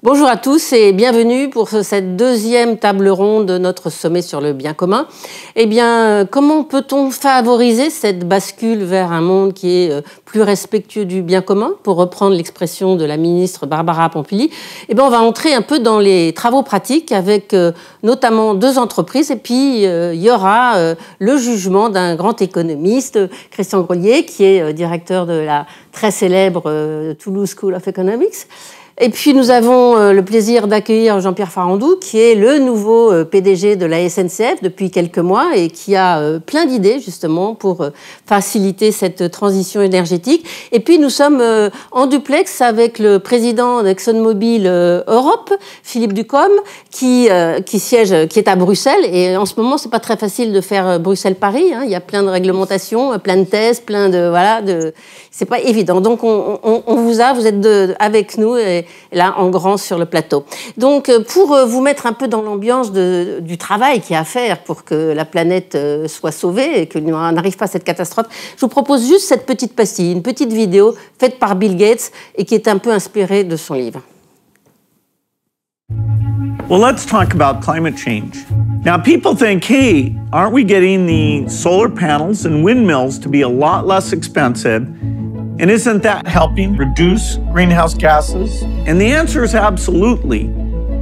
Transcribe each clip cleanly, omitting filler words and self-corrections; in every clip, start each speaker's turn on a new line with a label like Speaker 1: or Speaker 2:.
Speaker 1: Bonjour à tous et bienvenue pour cette deuxième table ronde de notre sommet sur le bien commun. Eh bien, comment peut-on favoriser cette bascule vers un monde qui est plus respectueux du bien commun, pour reprendre l'expression de la ministre Barbara Pompili? Eh bien, on va entrer un peu dans les travaux pratiques avec notamment deux entreprises et puis il y aura le jugement d'un grand économiste, Christian Grolier, qui est directeur de la très célèbre Toulouse School of Economics. Et puis nous avons le plaisir d'accueillir Jean-Pierre Farandou, qui est le nouveau PDG de la SNCF depuis quelques mois et qui a plein d'idées justement pour faciliter cette transition énergétique. Et puis nous sommes en duplex avec le président d'ExxonMobil Europe, Philippe Ducombe, qui est à Bruxelles. Et en ce moment, c'est pas très facile de faire Bruxelles-Paris. Hein. Il y a plein de réglementations, plein de tests, c'est pas évident. Donc vous êtes avec nous. Et là, en grand sur le plateau. Donc, pour vous mettre un peu dans l'ambiance du travail qu'il y a à faire pour que la planète soit sauvée et que nous n'arrive pas à cette catastrophe, je vous propose juste cette petite pastille, une petite vidéo faite par Bill Gates et qui est un peu inspirée de son livre.
Speaker 2: Well, let's talk about climate change. Now, people think, hey, aren't we getting the solar panels and windmills to be a lot less expensive? And isn't that helping reduce greenhouse gases? And the answer is absolutely.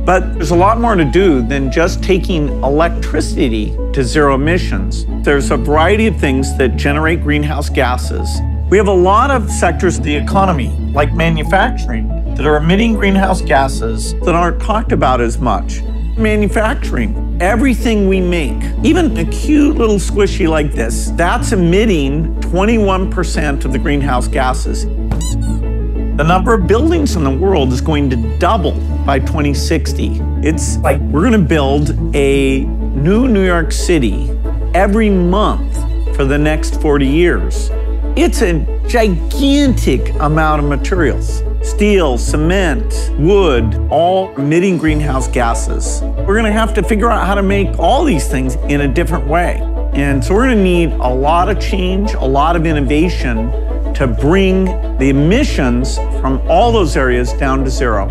Speaker 2: But there's a lot more to do than just taking electricity to zero emissions. There's a variety of things that generate greenhouse gases. We have a lot of sectors of the economy, like manufacturing, that are emitting greenhouse gases that aren't talked about as much. Manufacturing, everything we make, even a cute little squishy like this, that's emitting 21% of the greenhouse gases. The number of buildings in the world is going to double by 2060. It's like we're going to build a new New York City every month for the next 40 years. It's a gigantic amount of materials. Steel, cement, wood, all emitting greenhouse gases. We're going to have to figure out how to make all these things in a different way. And so we're going to need a lot of change, a lot of innovation to bring the emissions from all those areas down to zero.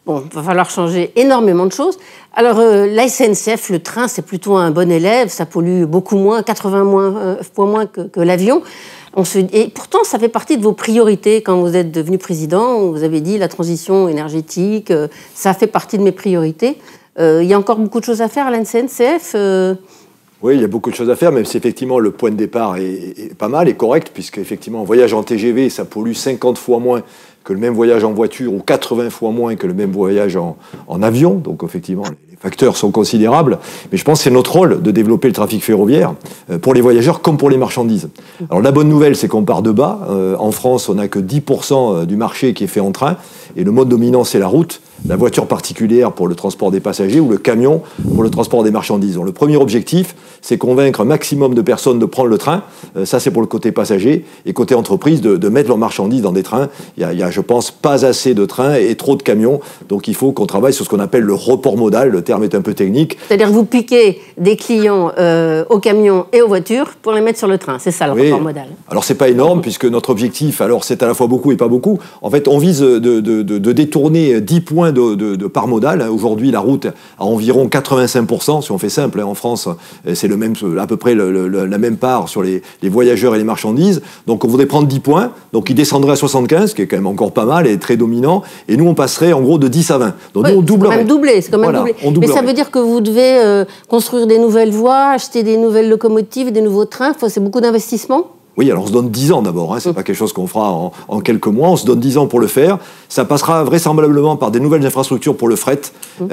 Speaker 1: Bon, il va falloir changer énormément de choses. Alors, la SNCF, le train, c'est plutôt un bon élève, ça pollue beaucoup moins, 80 fois moins que l'avion. Et pourtant, ça fait partie de vos priorités. Quand vous êtes devenu président, vous avez dit la transition énergétique, ça fait partie de mes priorités. Il y a encore beaucoup de choses à faire à la SNCF
Speaker 3: Oui, il y a beaucoup de choses à faire, même si effectivement le point de départ est pas mal, est correct, puisque effectivement, un voyage en TGV, ça pollue 50 fois moins que le même voyage en voiture ou 80 fois moins que le même voyage en avion. Donc effectivement, les facteurs sont considérables. Mais je pense que c'est notre rôle de développer le trafic ferroviaire pour les voyageurs comme pour les marchandises. Alors la bonne nouvelle, c'est qu'on part de bas. En France, on n'a que 10% du marché qui est fait en train. Et le mode dominant, c'est la route, la voiture particulière pour le transport des passagers ou le camion pour le transport des marchandises. Donc, le premier objectif, c'est convaincre un maximum de personnes de prendre le train. Ça, c'est pour le côté passager. Et côté entreprise, de mettre leurs marchandises dans des trains. Il y a, je pense, pas assez de trains et trop de camions. Donc, il faut qu'on travaille sur ce qu'on appelle le report modal. Le terme est un peu technique.
Speaker 1: C'est-à-dire que vous piquez des clients aux camions et aux voitures pour les mettre sur le train. C'est ça, le report modal.
Speaker 3: Alors, c'est pas énorme, puisque notre objectif, alors c'est à la fois beaucoup et pas beaucoup. En fait, on vise de détourner 10 points de part modale. Aujourd'hui, la route a environ 85%, si on fait simple. En France, c'est à peu près la même part sur les voyageurs et les marchandises. Donc, on voudrait prendre 10 points. Donc, il descendrait à 75, ce qui est quand même encore pas mal et très dominant. Et nous, on passerait en gros de 10 à 20. Donc, nous, on doublerait.
Speaker 1: C'est quand même doublé. Mais ça veut dire que vous devez construire des nouvelles voies, acheter des nouvelles locomotives, des nouveaux trains. C'est beaucoup d'investissements.
Speaker 3: Oui, alors on se donne 10 ans d'abord, hein. C'est pas quelque chose qu'on fera en quelques mois, on se donne 10 ans pour le faire. Ça passera vraisemblablement par des nouvelles infrastructures pour le fret,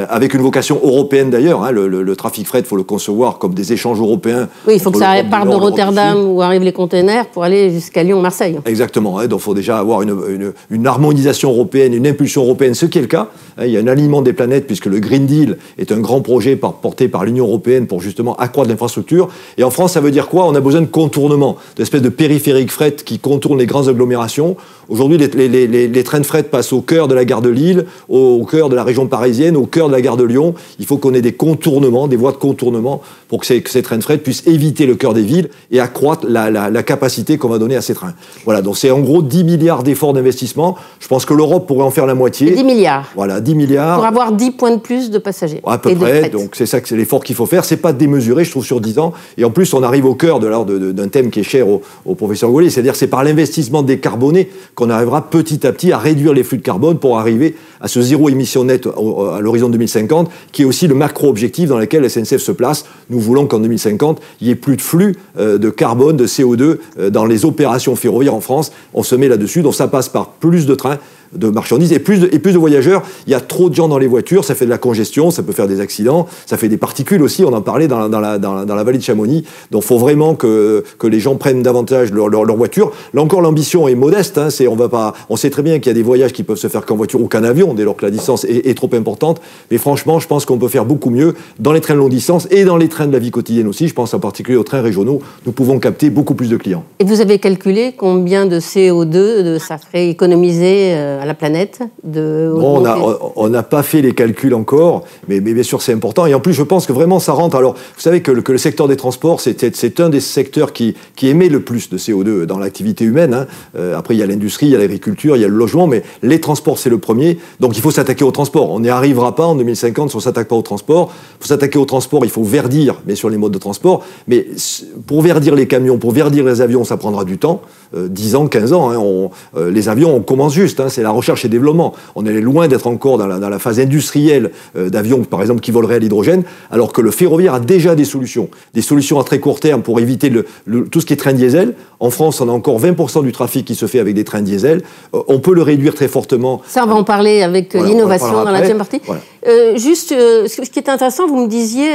Speaker 3: avec une vocation européenne d'ailleurs. Hein. Le trafic fret, il faut le concevoir comme des échanges européens.
Speaker 1: Oui, il faut que ça parte de Rotterdam où arrivent les containers pour aller jusqu'à Lyon-Marseille.
Speaker 3: Exactement, hein. Donc il faut déjà avoir une harmonisation européenne, une impulsion européenne, ce qui est le cas. Hein. Il y a un alignement des planètes puisque le Green Deal est un grand projet porté par l'Union européenne pour justement accroître l'infrastructure. Et en France, ça veut dire quoi? On a besoin de contournement, d'espèces de périphériques fret qui contournent les grandes agglomérations. Aujourd'hui, les trains de fret passent au cœur de la gare de Lille, au cœur de la région parisienne, au cœur de la gare de Lyon. Il faut qu'on ait des contournements, des voies de contournement pour que ces trains de fret puissent éviter le cœur des villes et accroître la capacité qu'on va donner à ces trains. Voilà, donc c'est en gros 10 milliards d'efforts d'investissement. Je pense que l'Europe pourrait en faire la moitié.
Speaker 1: 10 milliards.
Speaker 3: Voilà, 10 milliards.
Speaker 1: Pour avoir 10 points de plus de passagers.
Speaker 3: À peu près, donc c'est ça que c'est l'effort qu'il faut faire. C'est pas démesuré, je trouve, sur 10 ans. Et en plus, on arrive au cœur d'un thème qui est cher au professeur Goulet, c'est-à-dire c'est par l'investissement décarboné qu'on arrivera petit à petit à réduire les flux de carbone pour arriver à ce zéro émission nette à l'horizon 2050, qui est aussi le macro-objectif dans lequel la SNCF se place. Nous voulons qu'en 2050, il n'y ait plus de flux de carbone, de CO2 dans les opérations ferroviaires en France. On se met là-dessus, donc ça passe par plus de trains, de marchandises et plus de voyageurs. Il y a trop de gens dans les voitures, ça fait de la congestion, ça peut faire des accidents, ça fait des particules aussi, on en parlait dans la vallée de Chamonix. Donc il faut vraiment que les gens prennent davantage leur voiture. Là encore, l'ambition est modeste, hein, on sait très bien qu'il y a des voyages qui peuvent se faire qu'en voiture ou qu'en avion, dès lors que la distance est trop importante. Mais franchement, je pense qu'on peut faire beaucoup mieux dans les trains de longue distance et dans les trains de la vie quotidienne aussi. Je pense en particulier aux trains régionaux. Nous pouvons capter beaucoup plus de clients.
Speaker 1: Et vous avez calculé combien de CO2 ça ferait économiser à la planète
Speaker 3: Non, on n'a pas fait les calculs encore, mais bien sûr c'est important. Et en plus, je pense que vraiment ça rentre. Alors, vous savez que le secteur des transports, c'est un des secteurs qui émet le plus de CO2 dans l'activité humaine. Hein. Après, il y a l'industrie, il y a l'agriculture, il y a le logement, mais les transports, c'est le premier. Donc, il faut s'attaquer au transport. On n'y arrivera pas en 2050 si on ne s'attaque pas au transport. Il faut s'attaquer au transport, il faut verdir, bien sûr, les modes de transport. Mais pour verdir les camions, pour verdir les avions, ça prendra du temps. 10 ans, 15 ans. Hein. Les avions, on commence juste. Hein. C'est la recherche et développement. On est loin d'être encore dans la phase industrielle d'avions, par exemple, qui voleraient à l'hydrogène, alors que le ferroviaire a déjà des solutions à très court terme pour éviter tout ce qui est train diesel. En France, on a encore 20% du trafic qui se fait avec des trains diesel. On peut le réduire très fortement.
Speaker 1: Ça, on va en parler avec l'innovation dans la deuxième partie. Voilà. Juste, ce qui est intéressant, vous me disiez,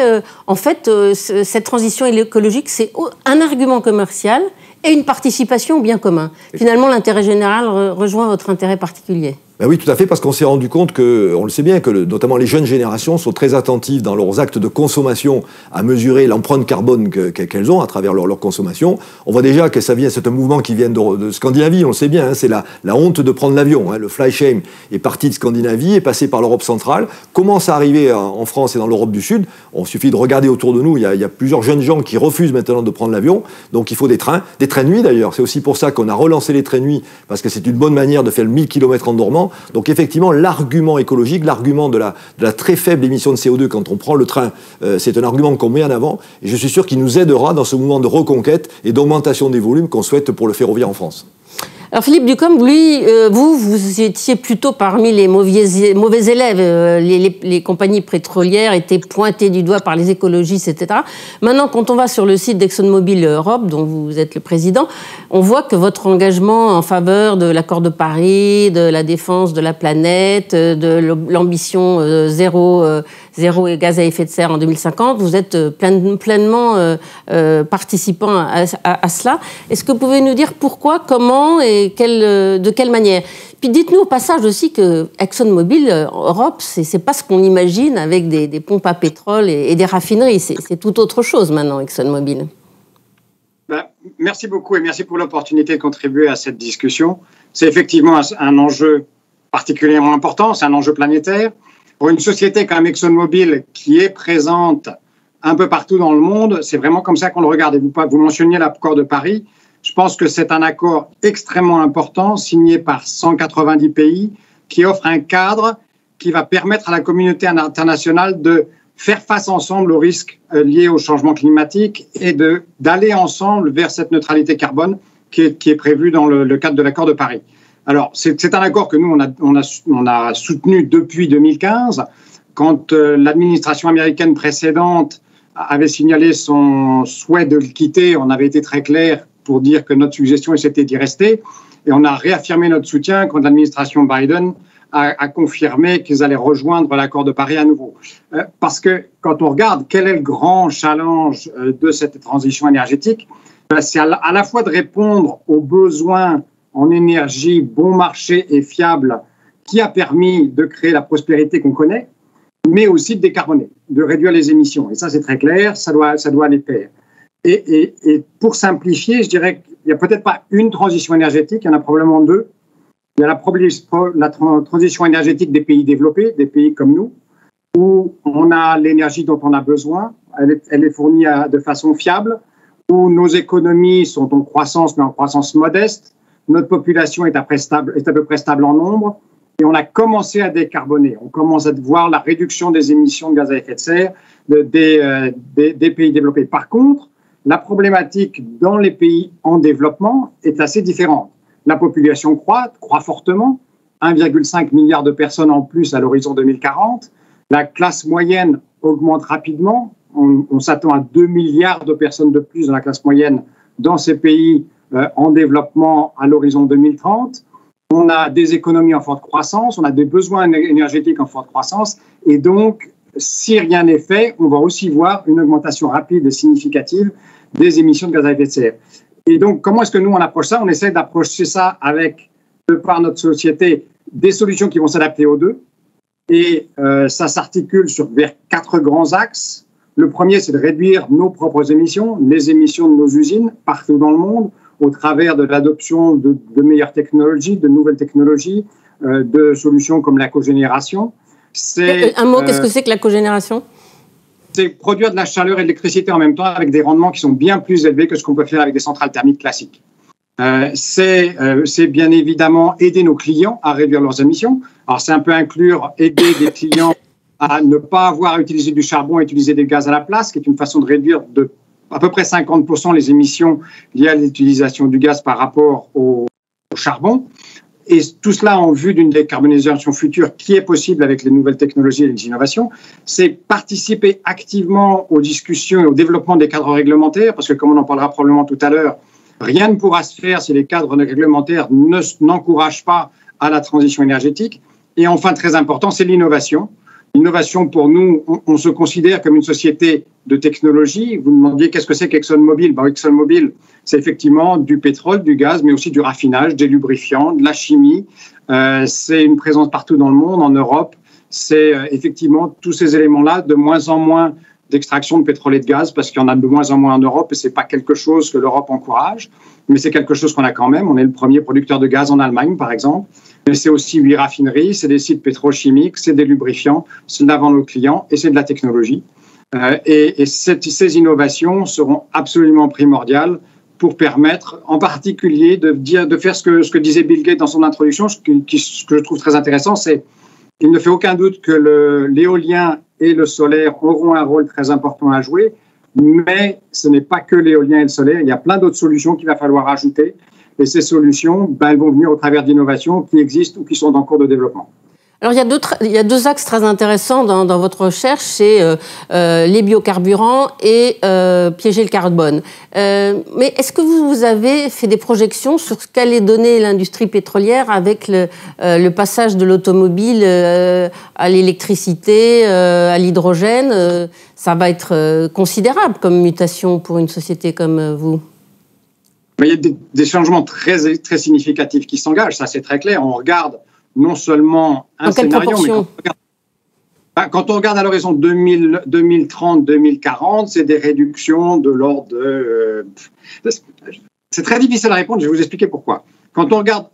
Speaker 1: en fait, cette transition écologique, c'est un argument commercial et une participation au bien commun. Finalement, l'intérêt général rejoint votre intérêt particulier.
Speaker 3: Ben oui, tout à fait, parce qu'on s'est rendu compte que, on le sait bien, que notamment les jeunes générations sont très attentives dans leurs actes de consommation à mesurer l'empreinte carbone qu'elles ont à travers leur consommation. On voit déjà que c'est un mouvement qui vient de Scandinavie, on le sait bien, hein, c'est la honte de prendre l'avion. Hein, le fly shame est parti de Scandinavie, est passé par l'Europe centrale, commence à arriver en France et dans l'Europe du Sud. On suffit de regarder autour de nous, il y a plusieurs jeunes gens qui refusent maintenant de prendre l'avion, donc il faut des trains de nuit d'ailleurs. C'est aussi pour ça qu'on a relancé les trains de nuit, parce que c'est une bonne manière de faire le 1000 km en dormant. Donc effectivement, l'argument écologique, l'argument de la très faible émission de CO2 quand on prend le train, c'est un argument qu'on met en avant. Et je suis sûr qu'il nous aidera dans ce mouvement de reconquête et d'augmentation des volumes qu'on souhaite pour le ferroviaire en France.
Speaker 1: Alors Philippe Ducombe, lui, vous étiez plutôt parmi les mauvais élèves. Les compagnies pétrolières étaient pointées du doigt par les écologistes, etc. Maintenant, quand on va sur le site d'ExxonMobil Europe, dont vous êtes le président, on voit que votre engagement en faveur de l'accord de Paris, de la défense de la planète, de l'ambition zéro gaz à effet de serre en 2050, vous êtes pleinement participant à cela. Est-ce que vous pouvez nous dire pourquoi, comment et de quelle manière? Puis dites-nous au passage aussi que ExxonMobil Europe, c'est pas ce qu'on imagine avec des pompes à pétrole et des raffineries. C'est tout autre chose maintenant, ExxonMobil.
Speaker 4: Merci beaucoup et merci pour l'opportunité de contribuer à cette discussion. C'est effectivement un enjeu particulièrement important, c'est un enjeu planétaire. Pour une société comme ExxonMobil qui est présente un peu partout dans le monde, c'est vraiment comme ça qu'on le regarde. Et vous mentionniez l'accord de Paris. Je pense que c'est un accord extrêmement important signé par 190 pays qui offre un cadre qui va permettre à la communauté internationale de faire face ensemble aux risques liés au changement climatique et d'aller ensemble vers cette neutralité carbone qui est prévue dans le cadre de l'accord de Paris. Alors, c'est un accord que nous, on a soutenu depuis 2015, quand l'administration américaine précédente avait signalé son souhait de le quitter. On avait été très clair pour dire que notre suggestion c'était d'y rester. Et on a réaffirmé notre soutien quand l'administration Biden a confirmé qu'ils allaient rejoindre l'accord de Paris à nouveau. Parce que quand on regarde quel est le grand challenge de cette transition énergétique, c'est à la fois de répondre aux besoins en énergie bon marché et fiable qui a permis de créer la prospérité qu'on connaît, mais aussi de décarboner, de réduire les émissions. Et ça, c'est très clair, ça doit aller de pair. Et pour simplifier, je dirais qu'il n'y a peut-être pas une transition énergétique, il y en a probablement deux. Il y a la transition énergétique des pays développés, des pays comme nous, où on a l'énergie dont on a besoin, elle est fournie de façon fiable, où nos économies sont en croissance, mais en croissance modeste, notre population est à peu près stable en nombre, et on a commencé à décarboner. On commence à voir la réduction des émissions de gaz à effet de serre des pays développés. Par contre, la problématique dans les pays en développement est assez différente. La population croît fortement, 1,5 milliard de personnes en plus à l'horizon 2040. La classe moyenne augmente rapidement. On s'attend à 2 milliards de personnes de plus dans la classe moyenne dans ces pays en développement à l'horizon 2030. On a des économies en forte croissance, on a des besoins énergétiques en forte croissance. Et donc, si rien n'est fait, on va aussi voir une augmentation rapide et significative des émissions de gaz à effet de serre. Et donc, comment est-ce que nous, on approche ça? On essaie d'approcher ça avec, de par notre société, des solutions qui vont s'adapter aux deux. Et ça s'articule vers 4 grands axes. Le premier, c'est de réduire nos propres émissions, les émissions de nos usines partout dans le monde, au travers de l'adoption de meilleures technologies, de nouvelles technologies, de solutions comme la cogénération.
Speaker 1: Un mot, qu'est-ce que c'est que la cogénération?
Speaker 4: C'est produire de la chaleur et de l'électricité en même temps avec des rendements qui sont bien plus élevés que ce qu'on peut faire avec des centrales thermiques classiques. C'est bien évidemment aider nos clients à réduire leurs émissions. Alors, c'est un peu inclure aider des clients à ne pas avoir à utiliser du charbon et utiliser des gaz à la place, qui est une façon de réduire de à peu près 50% les émissions liées à l'utilisation du gaz par rapport au charbon. Et tout cela en vue d'une décarbonisation future qui est possible avec les nouvelles technologies et les innovations. C'est participer activement aux discussions et au développement des cadres réglementaires, parce que comme on en parlera probablement tout à l'heure, rien ne pourra se faire si les cadres réglementaires n'encouragent pas à la transition énergétique. Et enfin, très important, c'est l'innovation. L'innovation, pour nous, on se considère comme une société de technologie. Vous me demandiez qu'est-ce que c'est qu'ExxonMobil? ExxonMobil, c'est effectivement du pétrole, du gaz, mais aussi du raffinage, des lubrifiants, de la chimie. C'est une présence partout dans le monde, en Europe. C'est effectivement tous ces éléments-là, de moins en moins d'extraction de pétrole et de gaz, parce qu'il y en a de moins en moins en Europe, et ce n'est pas quelque chose que l'Europe encourage, mais c'est quelque chose qu'on a quand même. On est le premier producteur de gaz en Allemagne, par exemple. Mais c'est aussi 8 raffineries, c'est des sites pétrochimiques, c'est des lubrifiants, c'est de la vente aux clients et c'est de la technologie. Et ces innovations seront absolument primordiales pour permettre, en particulier, de faire ce que disait Bill Gates dans son introduction, ce que je trouve très intéressant, c'est qu'il ne fait aucun doute que l'éolien et le solaire auront un rôle très important à jouer, mais ce n'est pas que l'éolien et le solaire, il y a plein d'autres solutions qu'il va falloir ajouter. Et ces solutions, elles vont venir au travers d'innovations qui existent ou qui sont en cours de développement.
Speaker 1: Alors, il y a deux axes très intéressants dans votre recherche, c'est les biocarburants et piéger le carbone. Mais est-ce que vous avez fait des projections sur ce qu'allait donner l'industrie pétrolière avec le passage de l'automobile à l'électricité, à l'hydrogène? Ça va être considérable comme mutation pour une société comme vous.
Speaker 4: Il y a des changements très, très significatifs qui s'engagent, ça c'est très clair. On regarde non seulement un scénario, mais quand on regarde à l'horizon 2030-2040, c'est des réductions de l'ordre de... c'est très difficile à répondre, je vais vous expliquer pourquoi. Quand on regarde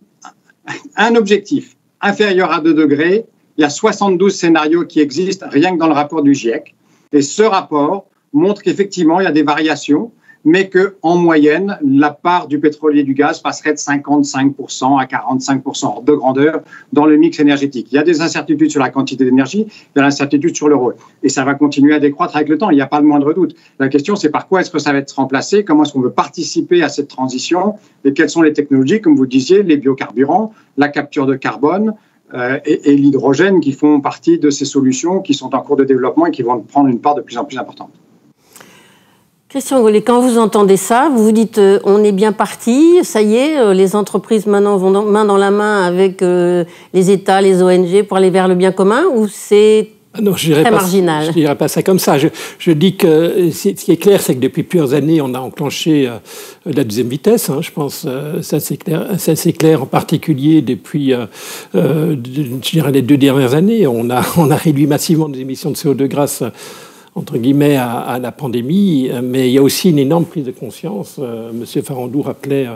Speaker 4: un objectif inférieur à 2 degrés, il y a 72 scénarios qui existent rien que dans le rapport du GIEC. Et ce rapport montre qu'effectivement, il y a des variations, mais qu'en moyenne, la part du pétrole et du gaz passerait de 55% à 45% de grandeur dans le mix énergétique. Il y a des incertitudes sur la quantité d'énergie, il y a l'incertitude sur le rôle. Et ça va continuer à décroître avec le temps, il n'y a pas le moindre doute. La question, c'est par quoi est-ce que ça va être remplacé, comment est-ce qu'on veut participer à cette transition, et quelles sont les technologies, comme vous disiez, les biocarburants, la capture de carbone et l'hydrogène qui font partie de ces solutions qui sont en cours de développement et qui vont prendre une part de plus en plus importante.
Speaker 1: Christian Gaulet, quand vous entendez ça, vous vous dites on est bien parti, ça y est, les entreprises maintenant vont main dans la main avec les États, les ONG pour aller vers le bien commun, ou c'est très marginal?
Speaker 5: Je ne dirais pas ça comme ça. Je dis que ce qui est clair, c'est que depuis plusieurs années, on a enclenché la deuxième vitesse. Je pense ça c'est clair en particulier depuis je dirais les 2 dernières années. On a réduit massivement nos émissions de CO2 grâce entre guillemets, à la pandémie, mais il y a aussi une énorme prise de conscience. Monsieur Farandou rappelait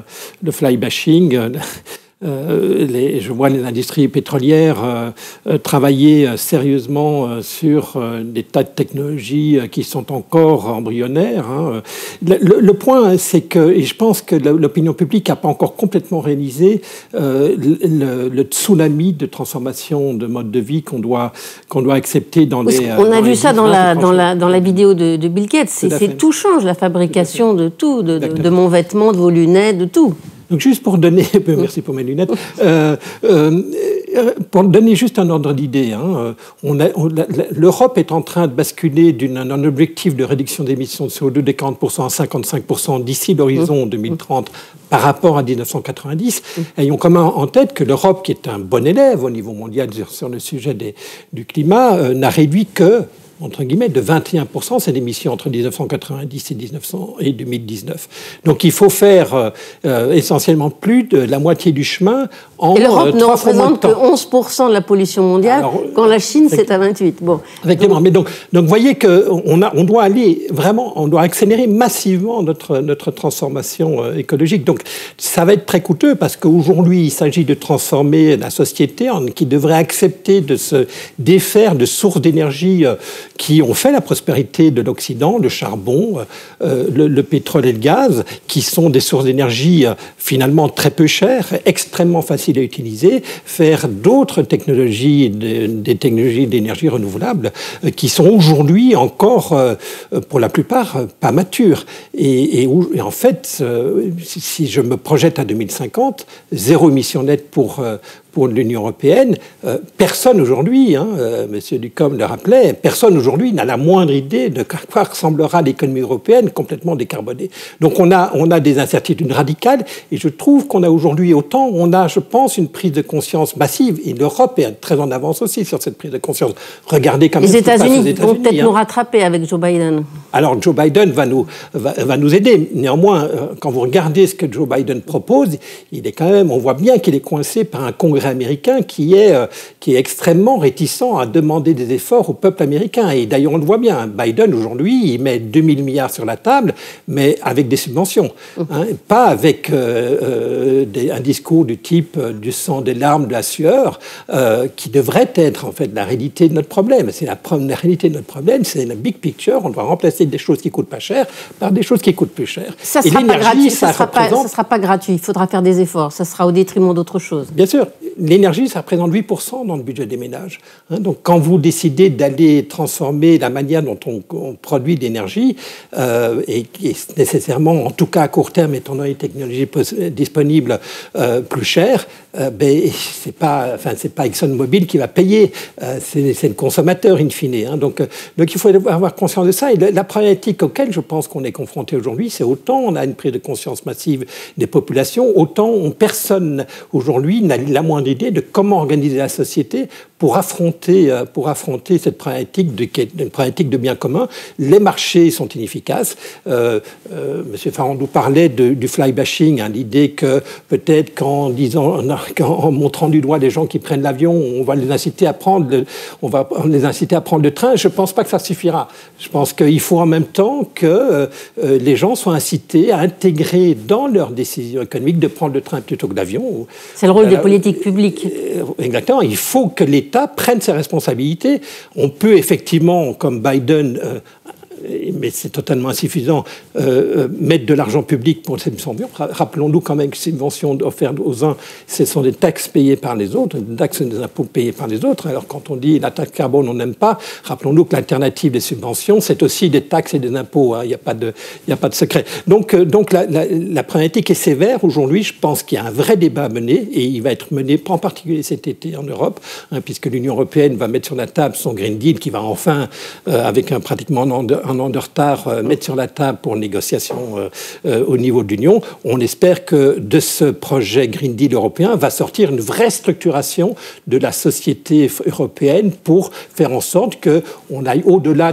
Speaker 5: le fly-bashing. Je vois les industries pétrolières travailler sérieusement sur des tas de technologies qui sont encore embryonnaires. Hein. Le point, c'est que, et je pense que l'opinion publique n'a pas encore complètement réalisé le tsunami de transformation de mode de vie qu'on doit accepter dans les...
Speaker 1: On a vu ça dans la vidéo de Bill Gates. Tout change, la fabrication de tout, de mon vêtement, de vos lunettes, de tout.
Speaker 5: Donc juste pour donner, merci pour mes lunettes, pour donner juste un ordre d'idée, hein, l'Europe est en train de basculer d'un objectif de réduction d'émissions de CO2 de 40% à 55% d'ici l'horizon 2030 par rapport à 1990. Ayons quand même en tête que l'Europe, qui est un bon élève au niveau mondial sur le sujet du climat, n'a réduit que entre guillemets, de 21% ses émissions entre 1990 et 2019. Donc il faut faire essentiellement plus de la moitié du chemin en 3 fois moins de temps. Et l'Europe ne représente
Speaker 1: que 11% de la pollution mondiale, quand la Chine, c'est à 28%. Bon.
Speaker 5: Exactement. Mais donc vous voyez qu'on doit aller vraiment, on doit accélérer massivement notre transformation écologique. Donc ça va être très coûteux parce qu'aujourd'hui, il s'agit de transformer la société qui devrait accepter de se défaire de sources d'énergie qui ont fait la prospérité de l'Occident, le charbon, le pétrole et le gaz, qui sont des sources d'énergie finalement très peu chères, extrêmement faciles à utiliser, faire d'autres technologies, des technologies d'énergie renouvelable, qui sont aujourd'hui encore, pour la plupart, pas matures. Et en fait, si je me projette à 2050, zéro émission nette pour l'Union européenne, personne aujourd'hui, M. Ducombe le rappelait, personne aujourd'hui n'a la moindre idée de quoi ressemblera l'économie européenne complètement décarbonée. Donc on a des incertitudes radicales et je trouve qu'on a aujourd'hui je pense, une prise de conscience massive et l'Europe est très en avance aussi sur cette prise de conscience. Regardez quand même
Speaker 1: les États-Unis vont peut-être nous rattraper avec Joe Biden.
Speaker 5: Alors Joe Biden va nous aider. Néanmoins, quand vous regardez ce que Joe Biden propose, il est quand même, on voit bien qu'il est coincé par un Congrès américain qui est extrêmement réticent à demander des efforts au peuple américain. Et d'ailleurs, on le voit bien. Biden, aujourd'hui, il met 2 000 milliards sur la table, mais avec des subventions. Pas avec un discours du type du sang, des larmes, de la sueur, qui devrait être, en fait, la réalité de notre problème. La réalité de notre problème, c'est la big picture. On doit remplacer des choses qui coûtent pas cher par des choses qui coûtent plus cher.
Speaker 1: Ça ne sera pas gratuit. Ça sera pas gratuit. Il faudra faire des efforts. Ça sera au détriment d'autres choses.
Speaker 5: Bien sûr. L'énergie, ça représente 8% dans le budget des ménages. Donc, quand vous décidez d'aller transformer la manière dont on produit de l'énergie, et qui est nécessairement, en tout cas à court terme, étant donné les technologies disponibles, plus chères, c'est pas ExxonMobil qui va payer, c'est le consommateur in fine. Donc il faut avoir conscience de ça. Et la problématique auquel je pense qu'on est confronté aujourd'hui, c'est autant on a une prise de conscience massive des populations, autant personne aujourd'hui n'a la moindre idée de comment organiser la société pour affronter cette problématique de bien commun. Les marchés sont inefficaces. M. Farandou parlait du fly-bashing, l'idée que peut-être qu'en montrant du doigt les gens qui prennent l'avion, on va les inciter à prendre le train. Je ne pense pas que ça suffira. Je pense qu'il faut en même temps que les gens soient incités à intégrer dans leurs décisions économiques de prendre le train plutôt que l'avion.
Speaker 1: C'est le rôle des politiques publiques.
Speaker 5: Exactement. Il faut que l'État prenne ses responsabilités. On peut effectivement, comme Biden, mais c'est totalement insuffisant, mettre de l'argent public pour cette subvention. Rappelons-nous quand même que ces subventions offertes aux uns, ce sont des taxes payées par les autres, des taxes et des impôts payés par les autres. Alors quand on dit la taxe carbone, on n'aime pas, rappelons-nous que l'alternative des subventions, c'est aussi des taxes et des impôts. Il n'y a pas de secret. Donc la problématique est sévère. Aujourd'hui, je pense qu'il y a un vrai débat à mener, et il va être mené en particulier cet été en Europe, puisque l'Union européenne va mettre sur la table son Green Deal qui va enfin, avec pratiquement un an de retard, mettre sur la table pour négociation au niveau de l'Union. On espère que de ce projet Green Deal européen va sortir une vraie structuration de la société européenne pour faire en sorte qu'on aille au-delà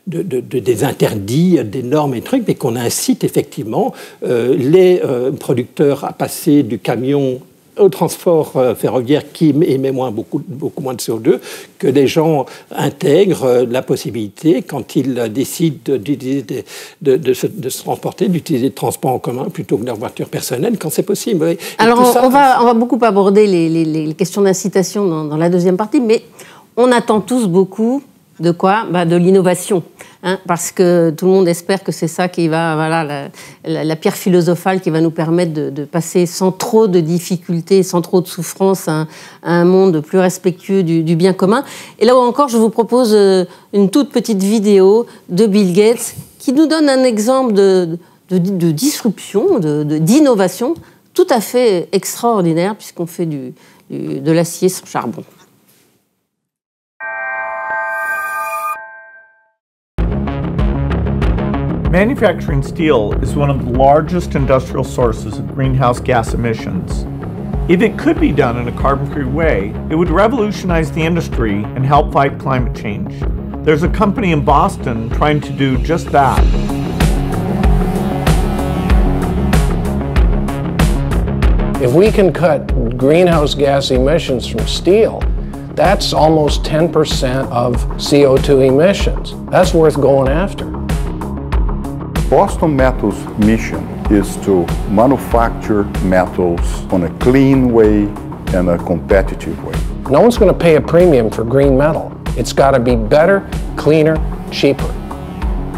Speaker 5: des interdits, des normes et trucs, mais qu'on incite effectivement les producteurs à passer du camion au transport ferroviaire qui émet beaucoup moins de CO2, que les gens intègrent la possibilité, quand ils décident de se transporter, d'utiliser le transport en commun plutôt que leur voiture personnelle, quand c'est possible.
Speaker 1: Alors, on va beaucoup aborder les questions d'incitation dans la deuxième partie, mais on attend tous beaucoup de quoi ? De l'innovation. Parce que tout le monde espère que c'est ça qui va, la pierre philosophale qui va nous permettre de passer sans trop de difficultés, sans trop de souffrance à un monde plus respectueux du bien commun. Et là encore, je vous propose une toute petite vidéo de Bill Gates qui nous donne un exemple de disruption, d'innovation tout à fait extraordinaire, puisqu'on fait de l'acier sans charbon.
Speaker 2: Manufacturing steel is one of the largest industrial sources of greenhouse gas emissions. If it could be done in a carbon-free way, it would revolutionize the industry and help fight climate change. There's a company in Boston trying to do just that.
Speaker 6: If we can cut greenhouse gas emissions from steel, that's almost 10% of CO2 emissions. That's worth going after.
Speaker 7: Boston Metal's mission is to manufacture metals on a clean way and a competitive way.
Speaker 6: No one's going to pay a premium for green metal. It's got to be better, cleaner, cheaper.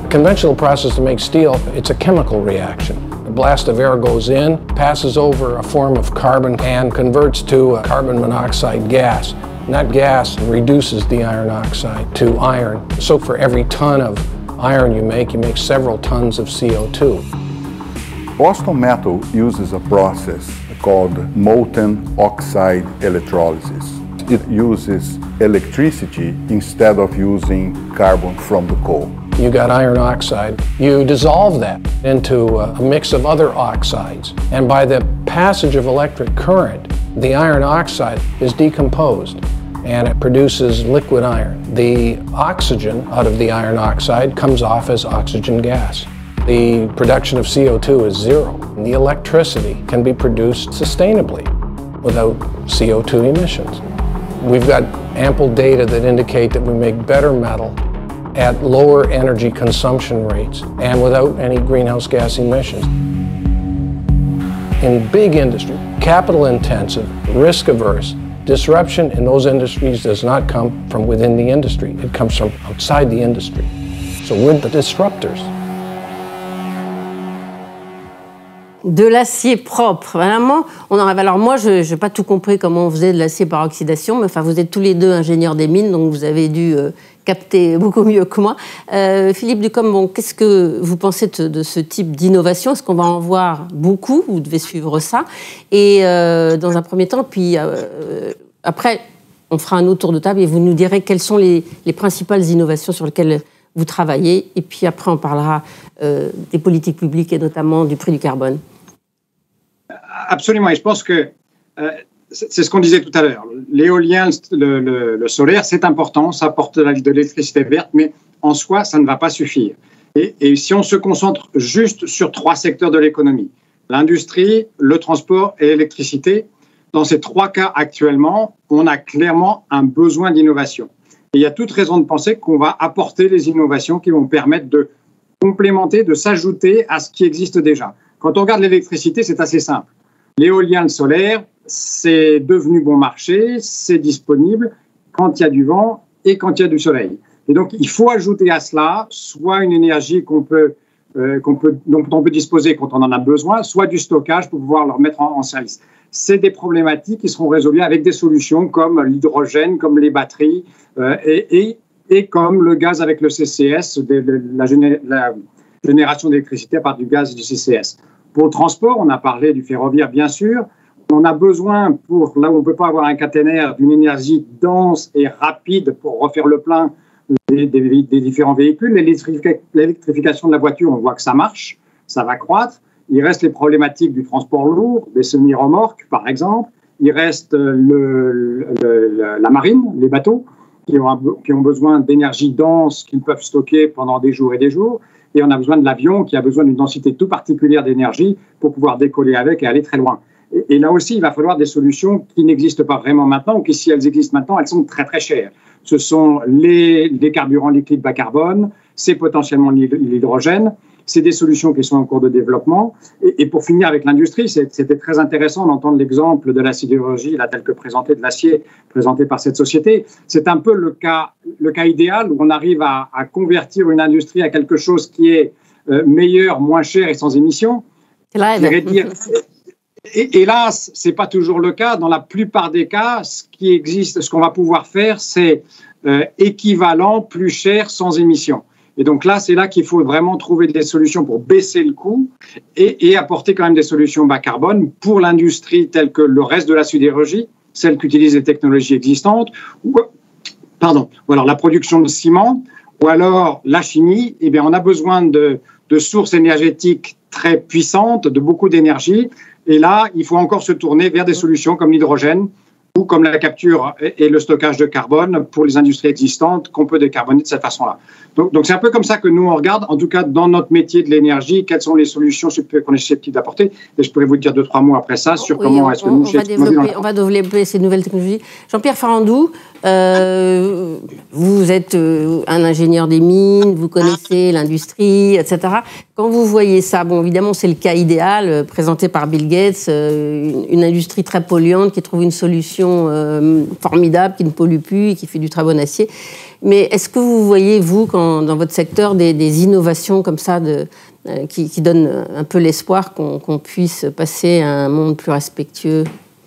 Speaker 6: The conventional process to make steel, it's a chemical reaction. A blast of air goes in, passes over a form of carbon, and converts to a carbon monoxide gas. And that gas reduces the iron oxide to iron. So for every ton of iron you make several tons of CO2.
Speaker 7: Boston Metal uses a process called molten oxide electrolysis. It uses electricity instead of using carbon from the coal.
Speaker 6: You got iron oxide, you dissolve that into a mix of other oxides, and by the passage of electric current, the iron oxide is decomposed and it produces liquid iron. The oxygen out of the iron oxide comes off as oxygen gas. The production of CO2 is zero. The electricity can be produced sustainably without CO2 emissions. We've got ample data that indicate that we make better metal at lower energy consumption rates and without any greenhouse gas emissions. In big industry, capital intensive, risk averse, disruption in those industries does not come from within the industry. It comes from outside the industry. So we're the disruptors.
Speaker 1: De l'acier propre, vraiment. Alors moi, je n'ai pas tout compris comment on faisait de l'acier par oxydation, mais enfin, vous êtes tous les deux ingénieurs des mines, donc vous avez dû capter beaucoup mieux que moi. Philippe Ducombe, qu'est-ce que vous pensez de ce type d'innovation ? Est-ce qu'on va en voir beaucoup ? Vous devez suivre ça. Et dans un premier temps, puis après, on fera un autre tour de table et vous nous direz quelles sont les principales innovations sur lesquelles vous travaillez. Et puis après, on parlera des politiques publiques et notamment du prix du carbone.
Speaker 4: Absolument. Et je pense que c'est ce qu'on disait tout à l'heure. L'éolien, le solaire, c'est important. Ça apporte de l'électricité verte, mais en soi, ça ne va pas suffire. Et si on se concentre juste sur 3 secteurs de l'économie, l'industrie, le transport et l'électricité, dans ces 3 cas actuellement, on a clairement un besoin d'innovation. Et il y a toute raison de penser qu'on va apporter les innovations qui vont permettre de complémenter, de s'ajouter à ce qui existe déjà. Quand on regarde l'électricité, c'est assez simple. L'éolien, le solaire, c'est devenu bon marché, c'est disponible quand il y a du vent et quand il y a du soleil. Et donc, il faut ajouter à cela soit une énergie dont on peut disposer quand on en a besoin, soit du stockage pour pouvoir le remettre en service. C'est des problématiques qui seront résolues avec des solutions comme l'hydrogène, comme les batteries et comme le gaz avec le CCS, la génération d'électricité à partir du gaz et du CCS. Pour le transport, on a parlé du ferroviaire, bien sûr. On a besoin, pour là où on ne peut pas avoir un caténaire, d'une énergie dense et rapide pour refaire le plein des différents véhicules. L'électrification de la voiture, on voit que ça marche, ça va croître. Il reste les problématiques du transport lourd, des semi-remorques, par exemple. Il reste la marine, les bateaux, qui ont besoin d'énergie dense qu'ils peuvent stocker pendant des jours et des jours. Et on a besoin de l'avion qui a besoin d'une densité tout particulière d'énergie pour pouvoir décoller avec et aller très loin. Et là aussi, il va falloir des solutions qui n'existent pas vraiment maintenant, ou qui, si elles existent maintenant, elles sont très très chères. Ce sont les carburants liquides bas carbone, c'est potentiellement l'hydrogène. C'est des solutions qui sont en cours de développement. Et pour finir avec l'industrie, c'était très intéressant d'entendre l'exemple de la sidérurgie, là, tel que présenté, de l'acier, présenté par cette société. C'est un peu le cas idéal où on arrive à convertir une industrie à quelque chose qui est meilleur, moins cher et sans émissions. Hélas, ce n'est pas toujours le cas. Dans la plupart des cas, ce qui existe, ce qu'on va pouvoir faire, c'est équivalent, plus cher, sans émissions. Et donc là, c'est là qu'il faut vraiment trouver des solutions pour baisser le coût et apporter quand même des solutions bas carbone pour l'industrie telle que le reste de la sidérurgie, celle qui utilise les technologies existantes, ou alors la production de ciment, ou alors la chimie. Eh bien, on a besoin de sources énergétiques très puissantes, de beaucoup d'énergie. Et là, il faut encore se tourner vers des solutions comme l'hydrogène, ou comme la capture et le stockage de carbone pour les industries existantes qu'on peut décarboner de cette façon-là. Donc c'est un peu comme ça que nous, on regarde, en tout cas dans notre métier de l'énergie, quelles sont les solutions qu'on est susceptible d'apporter. Et je pourrais vous dire 2-3 mots après ça sur comment est-ce que nous...
Speaker 1: On va développer ces nouvelles technologies. Jean-Pierre Farandou, vous êtes un ingénieur des mines, vous connaissez l'industrie, etc. Quand vous voyez ça, bon, évidemment, c'est le cas idéal présenté par Bill Gates, une industrie très polluante qui trouve une solution formidable, qui ne pollue plus et qui fait du très bon acier. Mais est-ce que vous voyez, vous, dans votre secteur, des innovations comme ça qui donnent un peu l'espoir qu'on puisse passer à un monde plus respectueux ?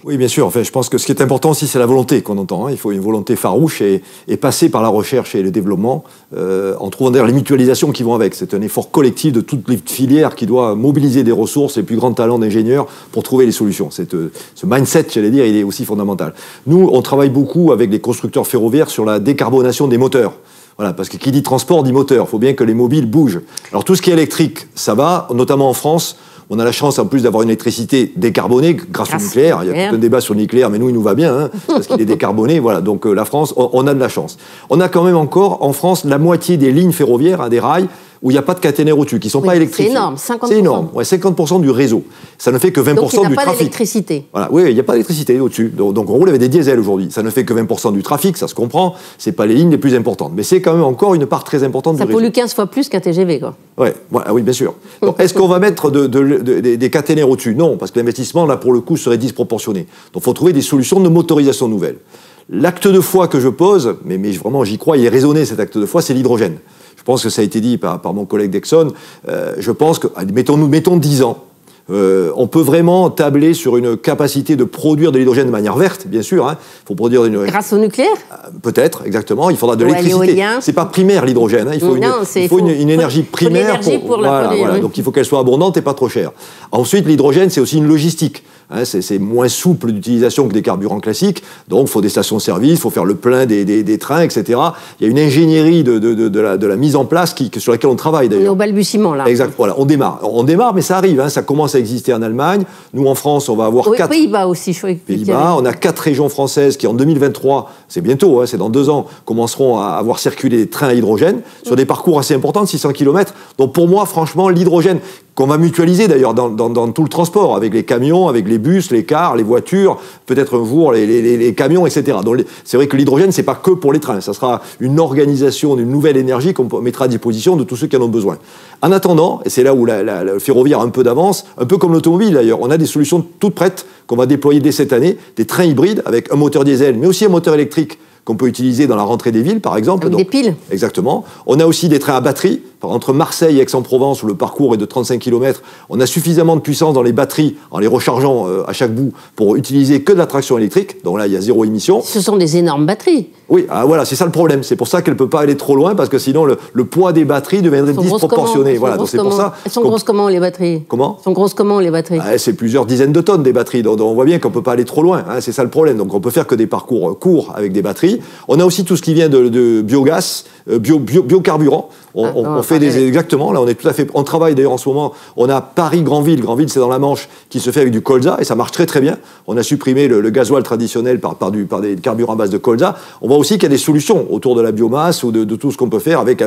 Speaker 3: Oui, bien sûr. Enfin, je pense que ce qui est important aussi, c'est la volonté qu'on entend. Il faut une volonté farouche et passer par la recherche et le développement, en trouvant d'ailleurs les mutualisations qui vont avec. C'est un effort collectif de toutes les filières qui doit mobiliser des ressources, les plus grands talents d'ingénieurs pour trouver les solutions. Ce mindset, j'allais dire, il est aussi fondamental. Nous, on travaille beaucoup avec les constructeurs ferroviaires sur la décarbonation des moteurs. Voilà, parce que qui dit transport dit moteur. Il faut bien que les mobiles bougent. Alors tout ce qui est électrique, ça va, notamment en France. On a la chance en plus d'avoir une électricité décarbonée grâce au nucléaire. Il y a tout un débat sur le nucléaire, mais nous, il nous va bien, parce qu'il est décarboné. Voilà, donc la France, on a de la chance. On a quand même encore, en France, la moitié des lignes ferroviaires, des rails, où il n'y a pas de caténaire au-dessus, qui ne sont pas électrifiés.
Speaker 1: C'est énorme, 50%.
Speaker 3: C'est énorme, 50% du réseau. Ça ne fait que 20% du trafic. Donc il n'y a pas d'électricité. Voilà, oui, il n'y a pas d'électricité au-dessus. Donc on roule avec des diesels aujourd'hui. Ça ne fait que 20% du trafic, ça se comprend. Ce n'est pas les lignes les plus importantes. Mais c'est quand même encore une part très importante du réseau. Ça pollue 15 fois plus qu'un TGV, quoi. Oui, bien sûr. Donc est-ce qu'on va mettre des caténaires au-dessus ? Non, parce que l'investissement, là, pour le coup, serait disproportionné. Donc il faut trouver des solutions de motorisation nouvelles. L'acte de foi que je pose, mais vraiment j'y crois, il est raisonné cet acte de foi, c'est l'hydrogène. Je pense que ça a été dit par mon collègue d'Exxon. Je pense que, mettons 10 ans, on peut vraiment tabler sur une capacité de produire de l'hydrogène de manière verte, bien sûr. Il faut produire
Speaker 1: grâce au nucléaire ?
Speaker 3: Peut-être, exactement. Il faudra de l'électricité. C'est pas primaire l'hydrogène. Il faut une énergie primaire pour la produire. Donc il faut qu'elle soit abondante et pas trop chère. Ensuite, l'hydrogène, c'est aussi une logistique. C'est moins souple d'utilisation que des carburants classiques, donc il faut des stations-service, il faut faire le plein des trains, etc. Il y a une ingénierie de la mise en place sur laquelle on travaille d'ailleurs.
Speaker 1: On est au balbutiement là.
Speaker 3: Exact, voilà, on démarre, mais ça arrive, ça commence à exister en Allemagne. Nous en France, on va avoir 4...
Speaker 1: Pays-Bas aussi, je crois.
Speaker 3: Pays-Bas, on a 4 régions françaises qui en 2023, c'est bientôt, c'est dans 2 ans, commenceront à avoir circulé des trains à hydrogène sur des parcours assez importants de 600 km. Donc pour moi, franchement, l'hydrogène, qu'on va mutualiser d'ailleurs dans tout le transport, avec les camions, avec les bus, les cars, les voitures, peut-être un jour les camions, etc. Donc c'est vrai que l'hydrogène, c'est pas que pour les trains, ça sera une organisation d'une nouvelle énergie qu'on mettra à disposition de tous ceux qui en ont besoin. En attendant, et c'est là où le ferroviaire a un peu d'avance, un peu comme l'automobile d'ailleurs, on a des solutions toutes prêtes qu'on va déployer dès cette année, des trains hybrides avec un moteur diesel, mais aussi un moteur électrique qu'on peut utiliser dans la rentrée des villes, par exemple.
Speaker 1: Avec des piles.
Speaker 3: Exactement. On a aussi des trains à batterie. Entre Marseille et Aix-en-Provence, où le parcours est de 35 km, on a suffisamment de puissance dans les batteries, en les rechargeant à chaque bout, pour utiliser que de la traction électrique. Donc là, il y a 0 émission.
Speaker 1: Ce sont des énormes batteries.
Speaker 3: Oui, voilà, c'est ça le problème. C'est pour ça qu'elle ne peut pas aller trop loin, parce que sinon, le poids des batteries deviendrait disproportionné. Voilà, donc c'est pour ça.
Speaker 1: Elles sont grosses comment, les batteries ?
Speaker 3: Comment ?
Speaker 1: Elles sont grosses comment, les batteries ?
Speaker 3: C'est plusieurs dizaines de tonnes, des batteries. Donc on voit bien qu'on ne peut pas aller trop loin. C'est ça le problème. Donc on peut faire que des parcours courts avec des batteries. aujourd'hui. On a aussi tout ce qui vient de biogaz, biocarburant. On fait exactement, là on travaille d'ailleurs en ce moment, on a Paris-Granville, Granville c'est dans la Manche, qui se fait avec du colza et ça marche très très bien. On a supprimé le gasoil traditionnel par des carburants à base de colza. On voit aussi qu'il y a des solutions autour de la biomasse ou de tout ce qu'on peut faire avec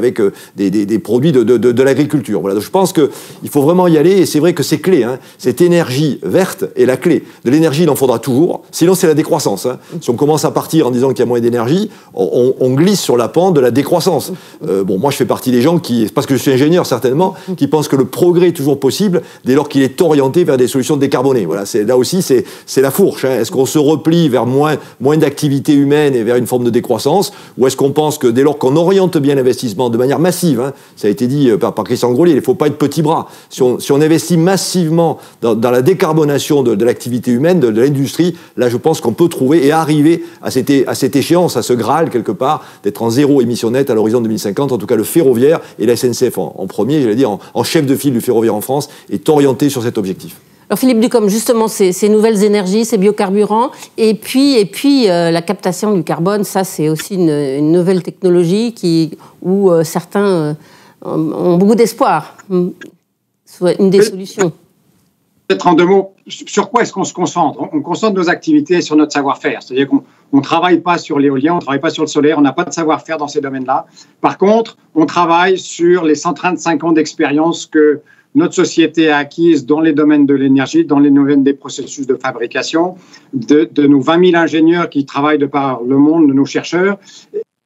Speaker 3: des produits de l'agriculture. Voilà, donc je pense qu'il faut vraiment y aller et c'est vrai que c'est clé. Hein. Cette énergie verte est la clé. De l'énergie, il en faudra toujours, sinon c'est la décroissance. Hein. Si on commence à partir en disant qu'il y a moins d'énergie, on glisse sur la pente de la décroissance. Moi je fais partie des gens parce que je suis ingénieur certainement, qui pensent que le progrès est toujours possible dès lors qu'il est orienté vers des solutions décarbonées. Voilà, là aussi, c'est la fourche. Hein. Est-ce qu'on se replie vers moins d'activité humaine et vers une forme de décroissance, ou est-ce qu'on pense que dès lors qu'on oriente bien l'investissement de manière massive, hein, ça a été dit par Christian Grolier, il ne faut pas être petit bras. Si on investit massivement dans la décarbonation de l'activité humaine, de l'industrie, là je pense qu'on peut trouver et arriver à cette échéance, à ce Graal quelque part, d'être en zéro émission nette à l'horizon 2050, en tout cas le ferroviaire et la SNCF en premier, j'allais dire, en chef de file du ferroviaire en France, est orienté sur cet objectif.
Speaker 1: Alors Philippe Ducombe, justement, ces nouvelles énergies, ces biocarburants, et puis la captation du carbone, ça c'est aussi une nouvelle technologie où certains ont beaucoup d'espoir. C'est une des solutions.
Speaker 4: Peut-être en 2 mots, sur quoi est-ce qu'on se concentre? On concentre nos activités sur notre savoir-faire. C'est-à-dire qu'on ne travaille pas sur l'éolien, on ne travaille pas sur le solaire, on n'a pas de savoir-faire dans ces domaines-là. Par contre, on travaille sur les 135 ans d'expérience que notre société a acquise dans les domaines de l'énergie, dans les domaines des processus de fabrication, de nos 20 000 ingénieurs qui travaillent de par le monde, de nos chercheurs.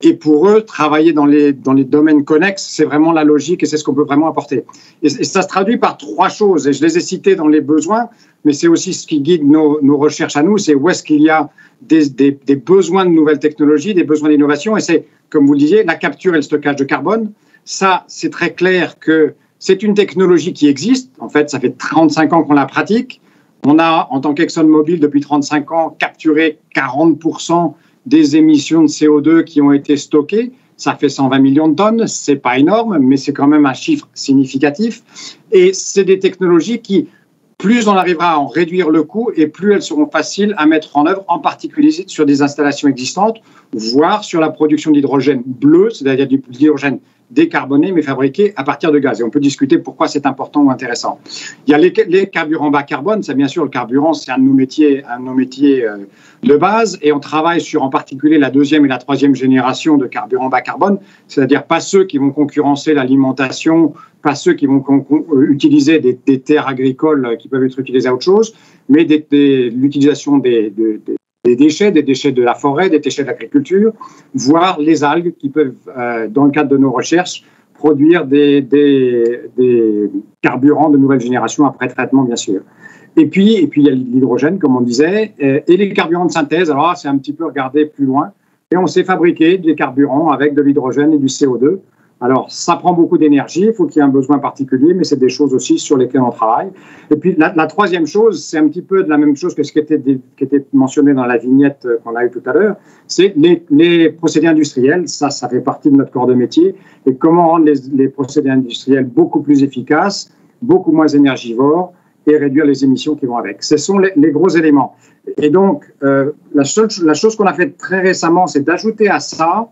Speaker 4: Et pour eux, travailler dans les domaines connexes, c'est vraiment la logique et c'est ce qu'on peut vraiment apporter. Et ça se traduit par 3 choses, et je les ai citées dans les besoins, mais c'est aussi ce qui guide nos recherches à nous, c'est où est-ce qu'il y a des besoins de nouvelles technologies, des besoins d'innovation, et c'est, comme vous le disiez, la capture et le stockage de carbone. Ça, c'est très clair que c'est une technologie qui existe. En fait, ça fait 35 ans qu'on la pratique. On a, en tant qu'ExxonMobil, depuis 35 ans, capturé 40% des émissions de CO2 qui ont été stockées. Ça fait 120 millions de tonnes. C'est pas énorme, mais c'est quand même un chiffre significatif. Et c'est des technologies qui, plus on arrivera à en réduire le coût et plus elles seront faciles à mettre en œuvre, en particulier sur des installations existantes, voire sur la production d'hydrogène bleu, c'est-à-dire de l'hydrogène décarboné mais fabriqué à partir de gaz. Et on peut discuter pourquoi c'est important ou intéressant. Il y a les carburants bas carbone. Ça, bien sûr, le carburant, c'est un de nos métiers de base. Et on travaille sur, en particulier, la 2e et la 3e génération de carburants bas carbone, c'est-à-dire pas ceux qui vont concurrencer l'alimentation, pas ceux qui vont utiliser des terres agricoles qui peuvent être utilisées à autre chose, mais l'utilisation des déchets de la forêt, des déchets de l'agriculture, voire les algues qui peuvent, dans le cadre de nos recherches, produire des carburants de nouvelle génération après traitement, bien sûr. Et puis il y a l'hydrogène, comme on disait, et les carburants de synthèse. Alors là, c'est un petit peu regarder plus loin. Et on sait fabriquer des carburants avec de l'hydrogène et du CO2. Alors, ça prend beaucoup d'énergie, il faut qu'il y ait un besoin particulier, mais c'est des choses aussi sur lesquelles on travaille. Et puis, la 3e chose, c'est un petit peu de la même chose que ce qui était mentionné dans la vignette qu'on a eue tout à l'heure, c'est les procédés industriels. Ça fait partie de notre corps de métier. Et comment rendre les procédés industriels beaucoup plus efficaces, beaucoup moins énergivores et réduire les émissions qui vont avec. Ce sont les gros éléments. Et donc, la chose qu'on a faite très récemment, c'est d'ajouter à ça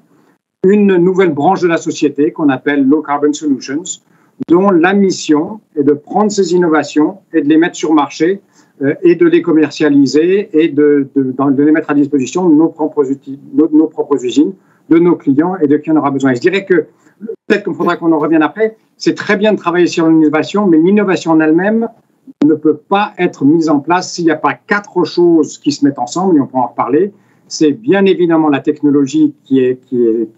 Speaker 4: une nouvelle branche de la société qu'on appelle Low Carbon Solutions, dont la mission est de prendre ces innovations et de les mettre sur marché et de les commercialiser et de les mettre à disposition de nos propres usines, de nos clients et de qui on aura besoin. Et je dirais que, peut-être qu'il faudra qu'on en revienne après, c'est très bien de travailler sur l'innovation, mais l'innovation en elle-même ne peut pas être mise en place s'il n'y a pas 4 choses qui se mettent ensemble, et on peut en reparler. C'est bien évidemment la technologie qui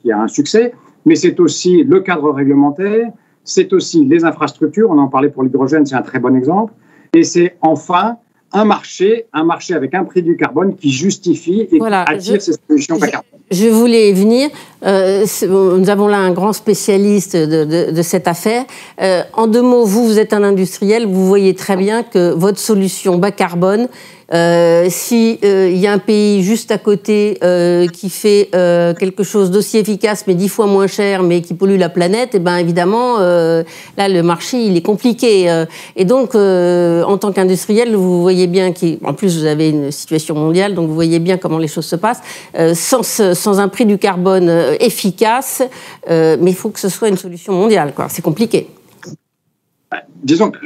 Speaker 4: a un succès, mais c'est aussi le cadre réglementaire, c'est aussi les infrastructures, on en parlait pour l'hydrogène, c'est un très bon exemple, et c'est enfin un marché avec un prix du carbone qui justifie et qui attire ces solutions bas carbone.
Speaker 1: Je voulais y venir. Nous avons là un grand spécialiste de cette affaire. En 2 mots, vous êtes un industriel, vous voyez très bien que votre solution bas carbone Si il y a un pays juste à côté qui fait quelque chose d'aussi efficace mais 10 fois moins cher mais qui pollue la planète, et ben évidemment là le marché il est compliqué. Et donc en tant qu'industriel, vous voyez bien qu'en plus vous avez une situation mondiale, donc vous voyez bien comment les choses se passent. Sans un prix du carbone efficace, mais il faut que ce soit une solution mondiale, quoi. C'est compliqué.
Speaker 4: Disons que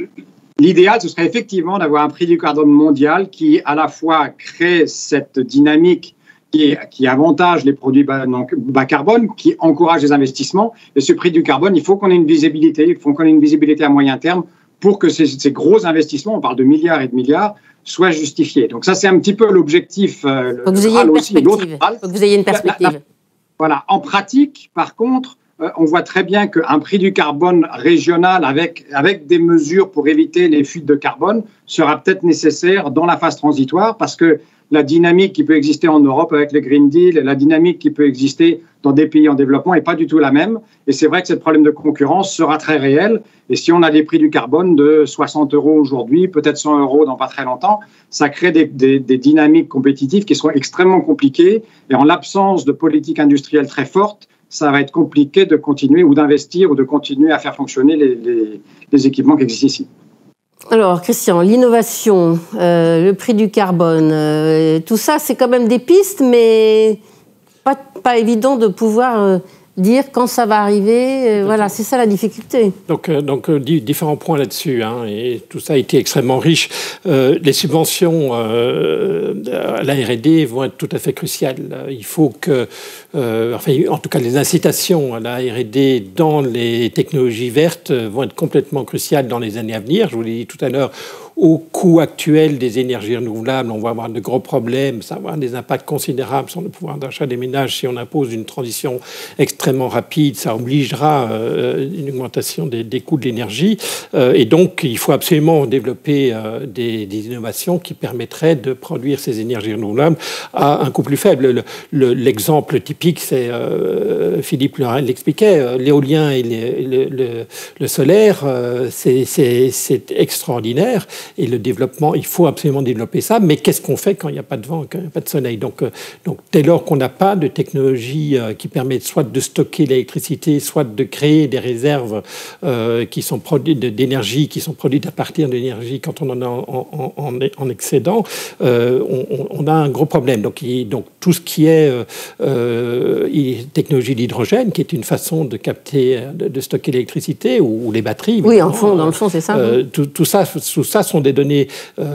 Speaker 4: l'idéal, ce serait effectivement d'avoir un prix du carbone mondial qui, à la fois, crée cette dynamique qui avantage les produits bas carbone, qui encourage les investissements. Et ce prix du carbone, il faut qu'on ait une visibilité, il faut qu'on ait une visibilité à moyen terme pour que ces gros investissements, on parle de milliards et de milliards, soient justifiés. Donc ça, c'est un petit peu l'objectif.
Speaker 1: Il faut que vous ayez une perspective. Il faut que vous ayez une perspective.
Speaker 4: Voilà. En pratique, par contre, on voit très bien qu'un prix du carbone régional avec des mesures pour éviter les fuites de carbone sera peut-être nécessaire dans la phase transitoire, parce que la dynamique qui peut exister en Europe avec les Green Deal et la dynamique qui peut exister dans des pays en développement n'est pas du tout la même. Et c'est vrai que ce problème de concurrence sera très réel. Et si on a des prix du carbone de 60 € aujourd'hui, peut-être 100 € dans pas très longtemps, ça crée des dynamiques compétitives qui seront extrêmement compliquées. Et en l'absence de politique industrielle très forte, ça va être compliqué de continuer ou d'investir ou de continuer à faire fonctionner les équipements qui existent ici.
Speaker 1: Alors, Christian, l'innovation, le prix du carbone, tout ça, c'est quand même des pistes, mais pas évident de pouvoir dire quand ça va arriver. Voilà, c'est ça la difficulté.
Speaker 5: Donc différents points là-dessus, hein, et tout ça a été extrêmement riche. Les subventions à la R&D vont être tout à fait cruciales. Il faut que, en tout cas, les incitations à la R&D dans les technologies vertes vont être complètement cruciales dans les années à venir. Je vous l'ai dit tout à l'heure. Au coût actuel des énergies renouvelables, on va avoir de gros problèmes, ça va avoir des impacts considérables sur le pouvoir d'achat des ménages. Si on impose une transition extrêmement rapide, ça obligera une augmentation des coûts de l'énergie. Et donc, il faut absolument développer des innovations qui permettraient de produire ces énergies renouvelables à un coût plus faible. L'exemple typique, c'est, Philippe l'expliquait, l'éolien et le solaire, c'est extraordinaire. Et le développement, il faut absolument développer ça. Mais qu'est-ce qu'on fait quand il n'y a pas de vent, quand il n'y a pas de soleil? Donc, dès lors qu'on n'a pas de technologie qui permet soit de stocker l'électricité, soit de créer des réserves qui sont produites d'énergie, qui sont produites à partir de l'énergie quand on en a en excédent, on a un gros problème. Donc tout ce qui est technologie d'hydrogène, qui est une façon de capter, de stocker l'électricité, ou les batteries.
Speaker 1: Oui, dans le fond, c'est ça.
Speaker 5: Tout ça sont des données,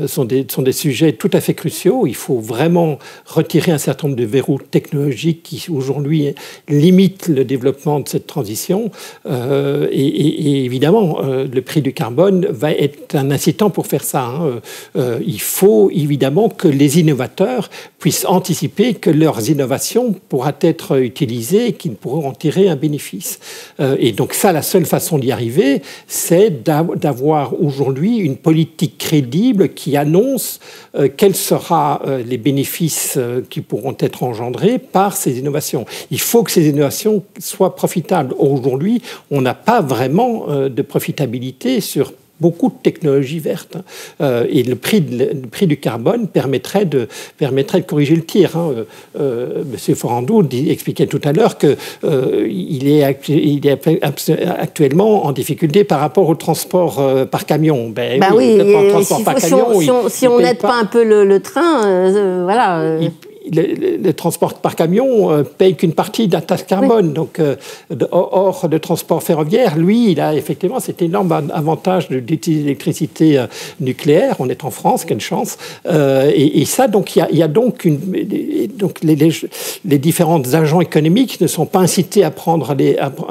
Speaker 5: sont des sujets tout à fait cruciaux. Il faut vraiment retirer un certain nombre de verrous technologiques qui aujourd'hui limitent le développement de cette transition. Et évidemment, le prix du carbone va être un incitant pour faire ça. Il faut évidemment que les innovateurs puissent anticiper que leurs innovations pourront être utilisées et qu'ils pourront en tirer un bénéfice. Et donc ça, la seule façon d'y arriver, c'est d'avoir aujourd'hui une politique crédible qui annonce quels seront les bénéfices qui pourront être engendrés par ces innovations. Il faut que ces innovations soient profitables. Aujourd'hui, on n'a pas vraiment de profitabilité sur beaucoup de technologies vertes. Et le prix du carbone permettrait de corriger le tir. Monsieur Forandou expliquait tout à l'heure qu'il est actuellement en difficulté par rapport au transport par camion.
Speaker 1: Si on n'aide pas un peu le train, voilà...
Speaker 5: Le transport par camion paye qu'une partie de la taxe carbone. Oui. Donc, hors de transport ferroviaire, lui, il a effectivement cet énorme avantage d'utiliser l'électricité nucléaire. On est en France, quelle chance. Et ça, donc, il y a donc les différents agents économiques ne sont pas incités à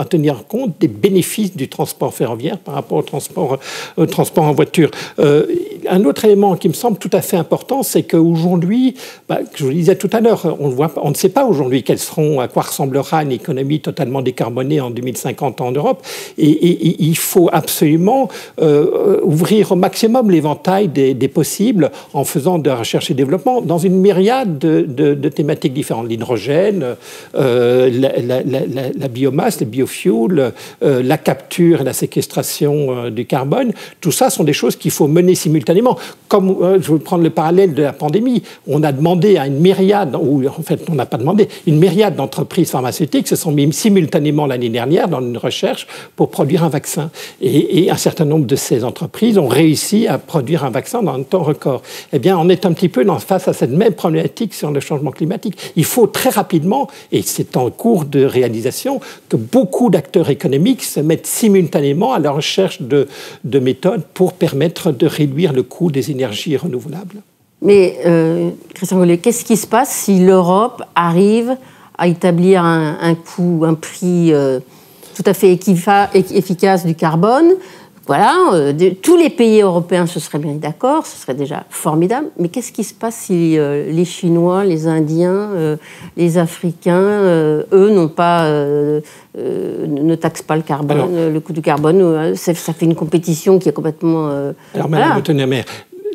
Speaker 5: tenir compte des bénéfices du transport ferroviaire par rapport au transport en voiture. Un autre élément qui me semble tout à fait important, c'est qu'aujourd'hui, je vous le disais tout à l'heure, on ne sait pas aujourd'hui à quoi ressemblera une économie totalement décarbonée en 2050 en Europe. Et il faut absolument ouvrir au maximum l'éventail des possibles en faisant de la recherche et développement dans une myriade de thématiques différentes. L'hydrogène, la biomasse, les biofuels, la capture et la séquestration du carbone. Tout ça sont des choses qu'il faut mener simultanément. simultanément. Comme je vais prendre le parallèle de la pandémie, on a demandé à une myriade, ou en fait on n'a pas demandé, une myriade d'entreprises pharmaceutiques se sont mis simultanément l'année dernière dans une recherche pour produire un vaccin. Et un certain nombre de ces entreprises ont réussi à produire un vaccin dans un temps record. Eh bien, on est un petit peu face à cette même problématique sur le changement climatique. Il faut très rapidement, et c'est en cours de réalisation, que beaucoup d'acteurs économiques se mettent simultanément à la recherche de méthodes pour permettre de réduire le coût des énergies renouvelables.
Speaker 1: Mais, Christian Gollet, qu'est-ce qui se passe si l'Europe arrive à établir un coût, un prix tout à fait efficace du carbone? Voilà, tous les pays européens se seraient bien d'accord, ce serait déjà formidable. Mais qu'est-ce qui se passe si les Chinois, les Indiens, les Africains, eux, ne taxent pas le carbone, le coût du carbone? Ça fait une compétition qui est complètement...
Speaker 5: Alors, Madame Moutonnet-Maire,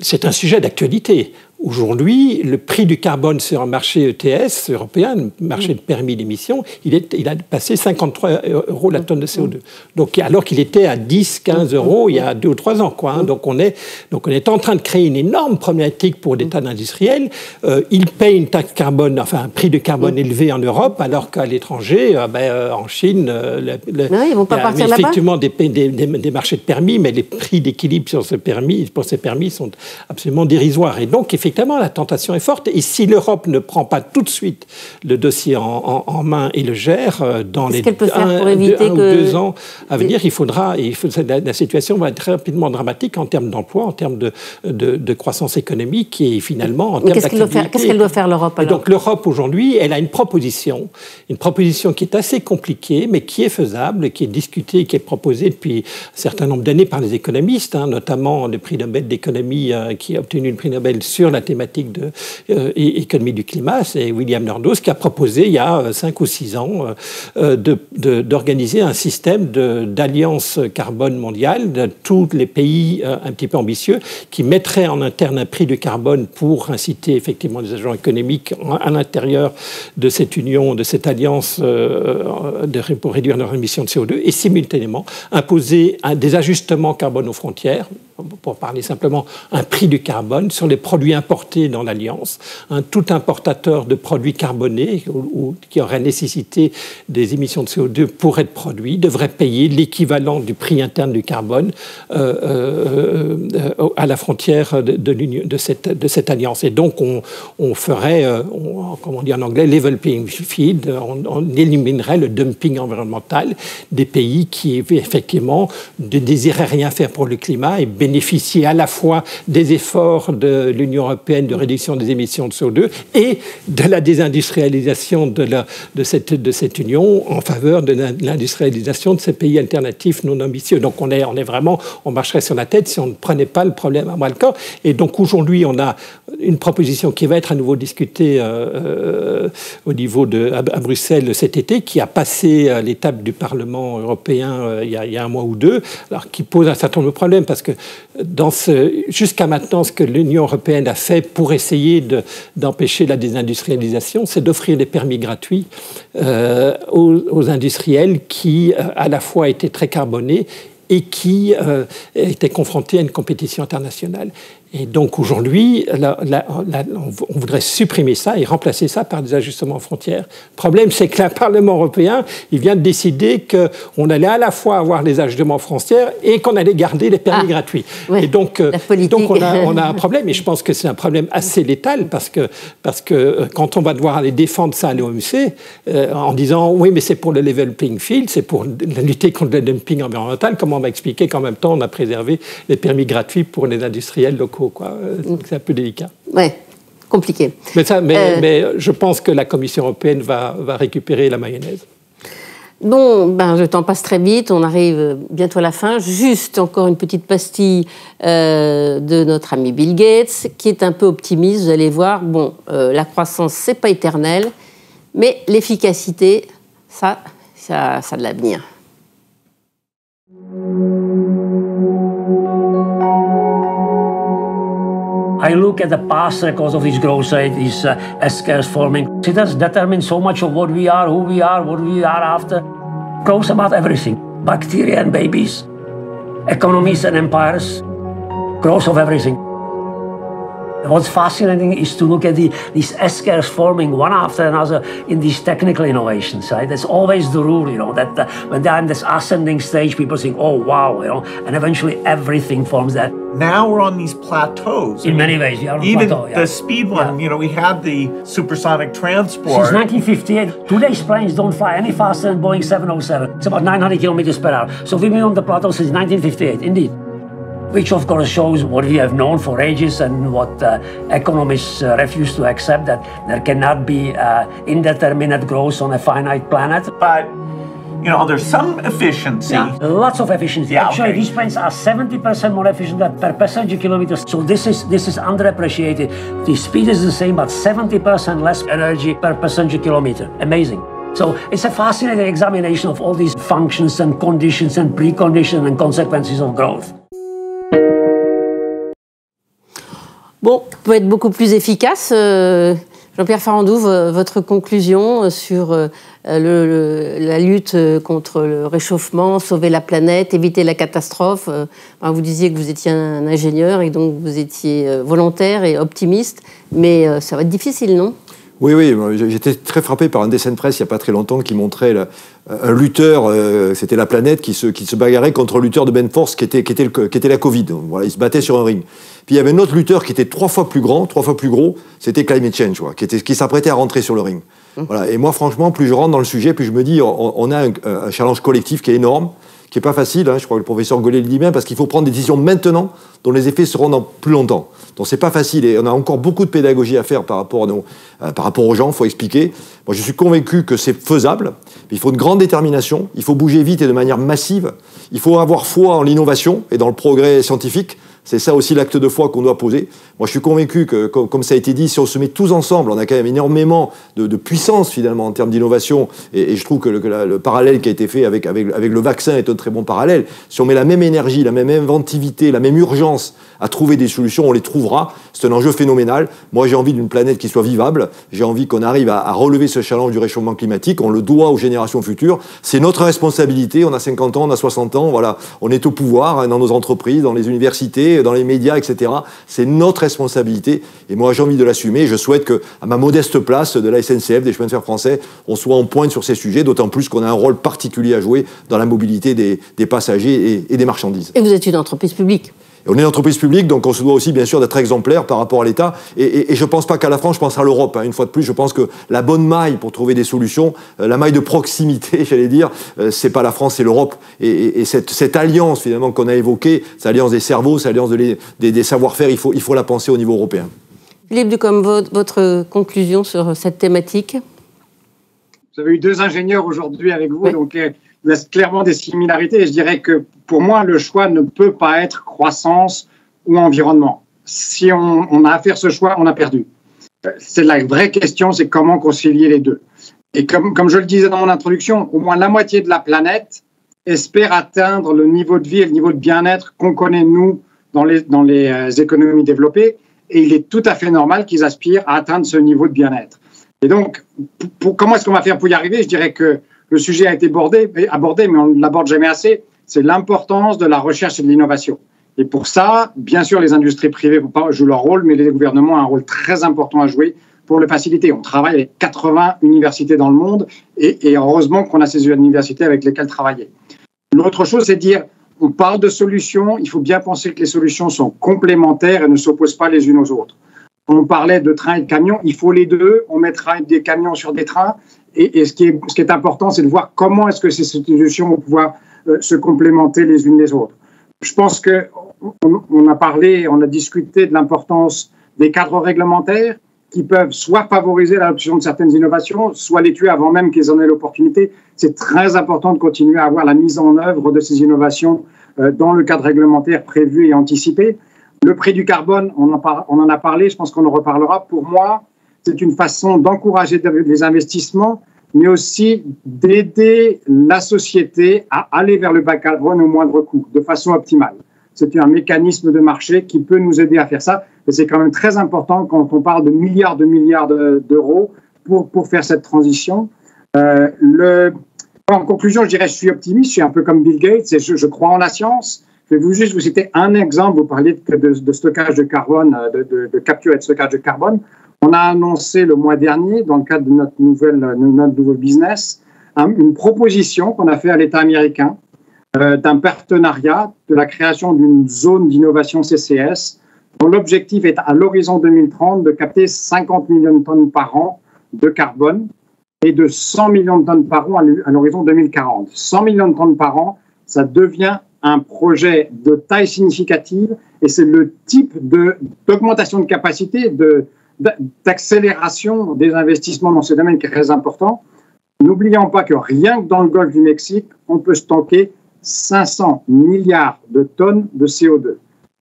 Speaker 5: c'est un sujet d'actualité. Aujourd'hui, le prix du carbone sur un marché ETS européen, le marché de permis d'émission, il a passé 53 € la tonne de CO2. Donc, alors qu'il était à 10, 15 € il y a 2 ou 3 ans. Donc, on est en train de créer une énorme problématique pour des tas d'industriels. Ils payent une taxe carbone, enfin un prix de carbone élevé en Europe, alors qu'à l'étranger, en Chine, il y a effectivement des marchés de permis, mais les prix d'équilibre pour ces permis sont absolument dérisoires. Et donc, effectivement, la tentation est forte. Et si l'Europe ne prend pas tout de suite le dossier en main et le gère, dans les 1 ou 2 ans à venir, la situation va être très rapidement dramatique en termes d'emploi, en termes de croissance économique et finalement en termes d'activité.
Speaker 1: Qu'est-ce qu'elle doit faire l'Europe alors ?
Speaker 5: Donc l'Europe aujourd'hui, elle a une proposition qui est assez compliquée, mais qui est faisable, qui est discutée, qui est proposée depuis un certain nombre d'années par les économistes, notamment le prix Nobel d'économie qui a obtenu le prix Nobel sur la thématique de économie du climat, c'est William Nordhaus qui a proposé il y a 5 ou 6 ans d'organiser un système d'alliance carbone mondiale de tous les pays un petit peu ambitieux qui mettrait en interne un prix du carbone pour inciter effectivement les agents économiques à l'intérieur de cette union, de cette alliance pour réduire leurs émissions de CO2 et simultanément imposer des ajustements carbone aux frontières, pour parler simplement un prix du carbone sur les produits importés dans l'Alliance. Tout importateur de produits carbonés ou qui aurait nécessité des émissions de CO2 pour être produit devrait payer l'équivalent du prix interne du carbone à la frontière de cette alliance. Et donc on ferait, comme on dit en anglais, level playing field, on éliminerait le dumping environnemental des pays qui effectivement ne désiraient rien faire pour le climat et bénéficier à la fois des efforts de l'Union européenne de réduction des émissions de CO2 et de la désindustrialisation de cette Union en faveur de l'industrialisation de ces pays alternatifs non ambitieux. Donc on marcherait sur la tête si on ne prenait pas le problème à bras-le-corps. Et donc aujourd'hui, on a une proposition qui va être à nouveau discutée au niveau à Bruxelles cet été, qui a passé l'étape du Parlement européen il y a 1 mois ou 2, alors qui pose un certain nombre de problèmes parce que jusqu'à maintenant, ce que l'Union européenne a fait pour essayer d'empêcher la désindustrialisation, c'est d'offrir des permis gratuits aux industriels qui, à la fois, étaient très carbonés et qui étaient confrontés à une compétition internationale. Et donc aujourd'hui, on voudrait supprimer ça et remplacer ça par des ajustements aux frontières. Le problème, c'est que le Parlement européen, il vient de décider qu'on allait à la fois avoir les ajustements aux frontières et qu'on allait garder les permis gratuits.
Speaker 1: Ouais,
Speaker 5: et donc on a un problème, et je pense que c'est un problème assez létal parce que quand on va devoir aller défendre ça à l'OMC, en disant oui, mais c'est pour le level playing field, c'est pour lutter contre le dumping environnemental, comment on va expliquer qu'en même temps on a préservé les permis gratuits pour les industriels locaux? C'est un peu délicat.
Speaker 1: Oui, compliqué.
Speaker 5: Mais je pense que la Commission européenne va récupérer la mayonnaise.
Speaker 1: Bon, le temps passe très vite, on arrive bientôt à la fin. Juste encore une petite pastille de notre ami Bill Gates, qui est un peu optimiste, vous allez voir. Bon, la croissance, c'est pas éternel, mais l'efficacité, ça a de l'avenir.
Speaker 8: I look at the past records of this growth rate, this S-curve forming. It has determined so much of what we are, who we are, what we are after. Growth about everything. Bacteria and babies, economies and empires, growth of everything. What's fascinating is to look at these S-curves forming one after another in these technical innovations, right? That's always the rule, that when they're in this ascending stage, people think, oh, wow, and eventually everything forms that.
Speaker 2: Now we're on these plateaus.
Speaker 8: In many ways, we are on
Speaker 2: even
Speaker 8: plateau,
Speaker 2: the speed one, we had the supersonic transport.
Speaker 8: Since 1958, today's planes don't fly any faster than Boeing 707. It's about 900 kilometers per hour. So we've been on the plateau since 1958, indeed. Which of course shows what we have known for ages and what economists refuse to accept, that there cannot be indeterminate growth on a finite planet.
Speaker 2: But, there's some efficiency.
Speaker 8: Yeah, lots of efficiency.
Speaker 2: Yeah,
Speaker 8: actually,
Speaker 2: okay.
Speaker 8: these planes are 70% more efficient per passenger kilometer. So this is underappreciated. The speed is the same, but 70% less energy per passenger kilometer. Amazing. So it's a fascinating examination of all these functions and conditions and preconditions and consequences of growth.
Speaker 1: Bon, on peut être beaucoup plus efficace. Jean-Pierre Farandou, votre conclusion sur la lutte contre le réchauffement, sauver la planète, éviter la catastrophe. Vous disiez que vous étiez un ingénieur et donc vous étiez volontaire et optimiste, mais ça va être difficile, non ?
Speaker 3: Oui, j'étais très frappé par un dessin de presse il n'y a pas très longtemps qui montrait un lutteur, c'était la planète, qui se bagarrait contre un lutteur de même force qui était la Covid. Voilà, il se battait sur un ring. Puis il y avait un autre lutteur qui était 3 fois plus grand, 3 fois plus gros, c'était Climate Change, qui s'apprêtait à rentrer sur le ring. Voilà. Et moi, franchement, plus je rentre dans le sujet, plus je me dis, on a un challenge collectif qui est énorme, qui n'est pas facile, je crois que le professeur Gollet le dit bien, parce qu'il faut prendre des décisions maintenant dont les effets seront dans plus longtemps. Donc c'est pas facile et on a encore beaucoup de pédagogie à faire par rapport aux gens, il faut expliquer. Moi je suis convaincu que c'est faisable, mais il faut une grande détermination, il faut bouger vite et de manière massive, il faut avoir foi en l'innovation et dans le progrès scientifique. C'est ça aussi l'acte de foi qu'on doit poser. Moi, je suis convaincu que, comme ça a été dit, si on se met tous ensemble, on a quand même énormément de puissance, finalement, en termes d'innovation. Et je trouve que le parallèle qui a été fait avec le vaccin est un très bon parallèle. Si on met la même énergie, la même inventivité, la même urgence à trouver des solutions, on les trouvera. C'est un enjeu phénoménal. Moi, j'ai envie d'une planète qui soit vivable. J'ai envie qu'on arrive à relever ce challenge du réchauffement climatique. On le doit aux générations futures. C'est notre responsabilité. On a 50 ans, on a 60 ans. Voilà. On est au pouvoir, dans nos entreprises, dans les universités, dans les médias, etc. C'est notre responsabilité. Et moi, j'ai envie de l'assumer. Je souhaite que, à ma modeste place de la SNCF, des chemins de fer français, on soit en pointe sur ces sujets, d'autant plus qu'on a un rôle particulier à jouer dans la mobilité des passagers et des marchandises.
Speaker 1: Et vous êtes une entreprise publique.
Speaker 3: Et on est une entreprise publique, donc on se doit aussi, bien sûr, d'être exemplaire par rapport à l'État. Et je ne pense pas qu'à la France, je pense à l'Europe. Une fois de plus, je pense que la bonne maille pour trouver des solutions, la maille de proximité, j'allais dire, c'est pas la France, c'est l'Europe. Et cette alliance, finalement, qu'on a évoquée, cette alliance des cerveaux, cette alliance des savoir-faire, il faut la penser au niveau européen.
Speaker 1: Philippe Ducombe, votre conclusion sur cette thématique ?
Speaker 4: Vous avez eu 2 ingénieurs aujourd'hui avec vous,
Speaker 1: oui.
Speaker 4: Donc il y a clairement des similarités. Et je dirais que pour moi, le choix ne peut pas être croissance ou environnement. Si on a à faire ce choix, on a perdu. C'est la vraie question, c'est comment concilier les deux. Et comme je le disais dans mon introduction, au moins la moitié de la planète espère atteindre le niveau de vie et le niveau de bien-être qu'on connaît, nous, dans les économies développées. Et il est tout à fait normal qu'ils aspirent à atteindre ce niveau de bien-être. Et donc, comment est-ce qu'on va faire pour y arriver ? Je dirais que le sujet a été abordé, mais on ne l'aborde jamais assez. C'est l'importance de la recherche et de l'innovation. Et pour ça, bien sûr, les industries privées jouent leur rôle, mais les gouvernements ont un rôle très important à jouer pour le faciliter. On travaille avec 80 universités dans le monde et heureusement qu'on a ces universités avec lesquelles travailler. L'autre chose, c'est de dire, on parle de solutions, il faut bien penser que les solutions sont complémentaires et ne s'opposent pas les unes aux autres. On parlait de trains et de camions, il faut les deux, on mettra des camions sur des trains. Et ce qui est important, c'est de voir comment est-ce que ces solutions vont pouvoir se complémenter les unes les autres. Je pense qu'on a discuté de l'importance des cadres réglementaires qui peuvent soit favoriser l'adoption de certaines innovations, soit les tuer avant même qu'ils en aient l'opportunité. C'est très important de continuer à avoir la mise en œuvre de ces innovations dans le cadre réglementaire prévu et anticipé. Le prix du carbone, on en a parlé, je pense qu'on en reparlera. Pour moi, c'est une façon d'encourager les investissements, mais aussi d'aider la société à aller vers le bas carbone au moindre coût, de façon optimale. C'est un mécanisme de marché qui peut nous aider à faire ça. Et c'est quand même très important quand on parle de milliards d'euros pour faire cette transition. En conclusion, je dirais je suis optimiste, je suis un peu comme Bill Gates et je crois en la science. Je vais juste vous citer un exemple. Vous parliez de stockage de carbone, de capture et de stockage de carbone. On a annoncé le mois dernier, dans le cadre de notre nouveau business, une proposition qu'on a fait à l'État américain d'un partenariat de la création d'une zone d'innovation CCS dont l'objectif est à l'horizon 2030 de capter 50 millions de tonnes par an de carbone et de 100 millions de tonnes par an à l'horizon 2040. 100 millions de tonnes par an, ça devient un projet de taille significative et c'est le type d'augmentation de capacité, d'accélération des investissements dans ce domaine qui est très important. N'oublions pas que rien que dans le golfe du Mexique, on peut stocker 500 milliards de tonnes de CO2.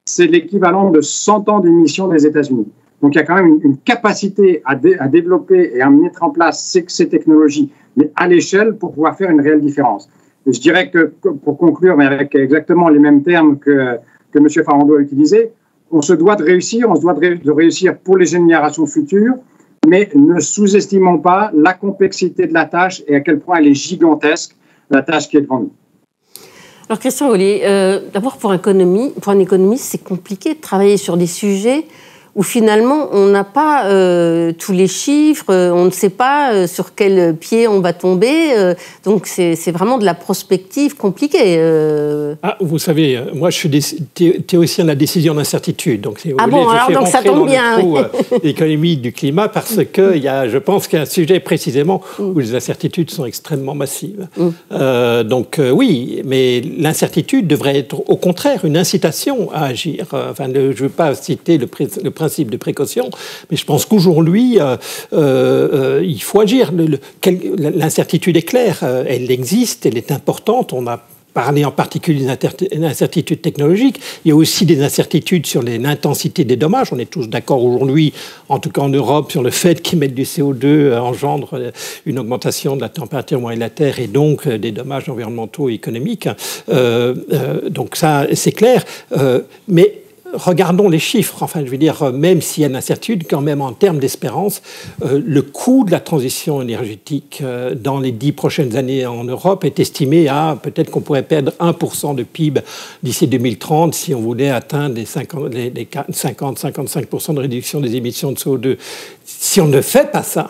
Speaker 4: C'est l'équivalent de 100 ans d'émissions des États-Unis. Donc il y a quand même une capacité à développer et à mettre en place ces technologies, mais à l'échelle pour pouvoir faire une réelle différence. Et je dirais que, pour conclure, mais avec exactement les mêmes termes que M. Farando a utilisés, on se doit de réussir, on se doit de réussir pour les générations futures, mais ne sous-estimons pas la complexité de la tâche et à quel point elle est gigantesque, la tâche qui est devant nous.
Speaker 1: Alors Christian Hollier, d'abord pour un économiste, c'est compliqué de travailler sur des sujets où finalement on n'a pas tous les chiffres, on ne sait pas sur quel pied on va tomber, donc c'est vraiment de la prospective compliquée.
Speaker 5: Vous savez, moi je suis théoricien de la décision d'incertitude, donc
Speaker 1: donc ça tombe bien.
Speaker 5: L'économie du climat parce que je pense qu'il y a un sujet précisément où les incertitudes sont extrêmement massives. Oui, mais l'incertitude devrait être au contraire une incitation à agir. Je ne veux pas citer le principe de précaution, mais je pense qu'aujourd'hui, il faut agir. L'incertitude est claire, elle existe, elle est importante. On a parlé en particulier d'incertitudes technologiques. Il y a aussi des incertitudes sur l'intensité des dommages. On est tous d'accord aujourd'hui, en tout cas en Europe, sur le fait qu'émettre du CO2 engendre une augmentation de la température moyenne de la Terre et donc des dommages environnementaux et économiques. Donc ça, c'est clair. Mais regardons les chiffres, même s'il y a une incertitude, quand même en termes d'espérance, le coût de la transition énergétique dans les 10 prochaines années en Europe est estimé à peut-être qu'on pourrait perdre 1% de PIB d'ici 2030 si on voulait atteindre les 50-55% de réduction des émissions de CO2. Si on ne fait pas ça,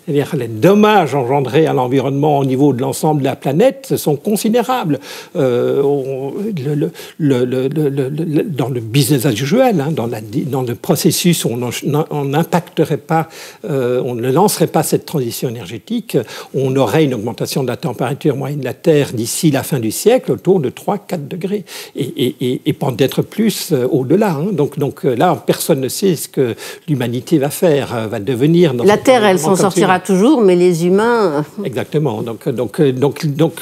Speaker 5: c'est-à-dire les dommages engendrés à l'environnement au niveau de l'ensemble de la planète sont considérables. Dans le business as usual, dans le processus, on n'impacterait pas, on ne lancerait pas cette transition énergétique, on aurait une augmentation de la température moyenne de la Terre d'ici la fin du siècle autour de 3-4 degrés et peut-être plus au-delà. Donc là, personne ne sait ce que l'humanité va faire, va devenir.
Speaker 1: La Terre, elle s'en sortira toujours, mais les humains...
Speaker 5: Exactement. Donc,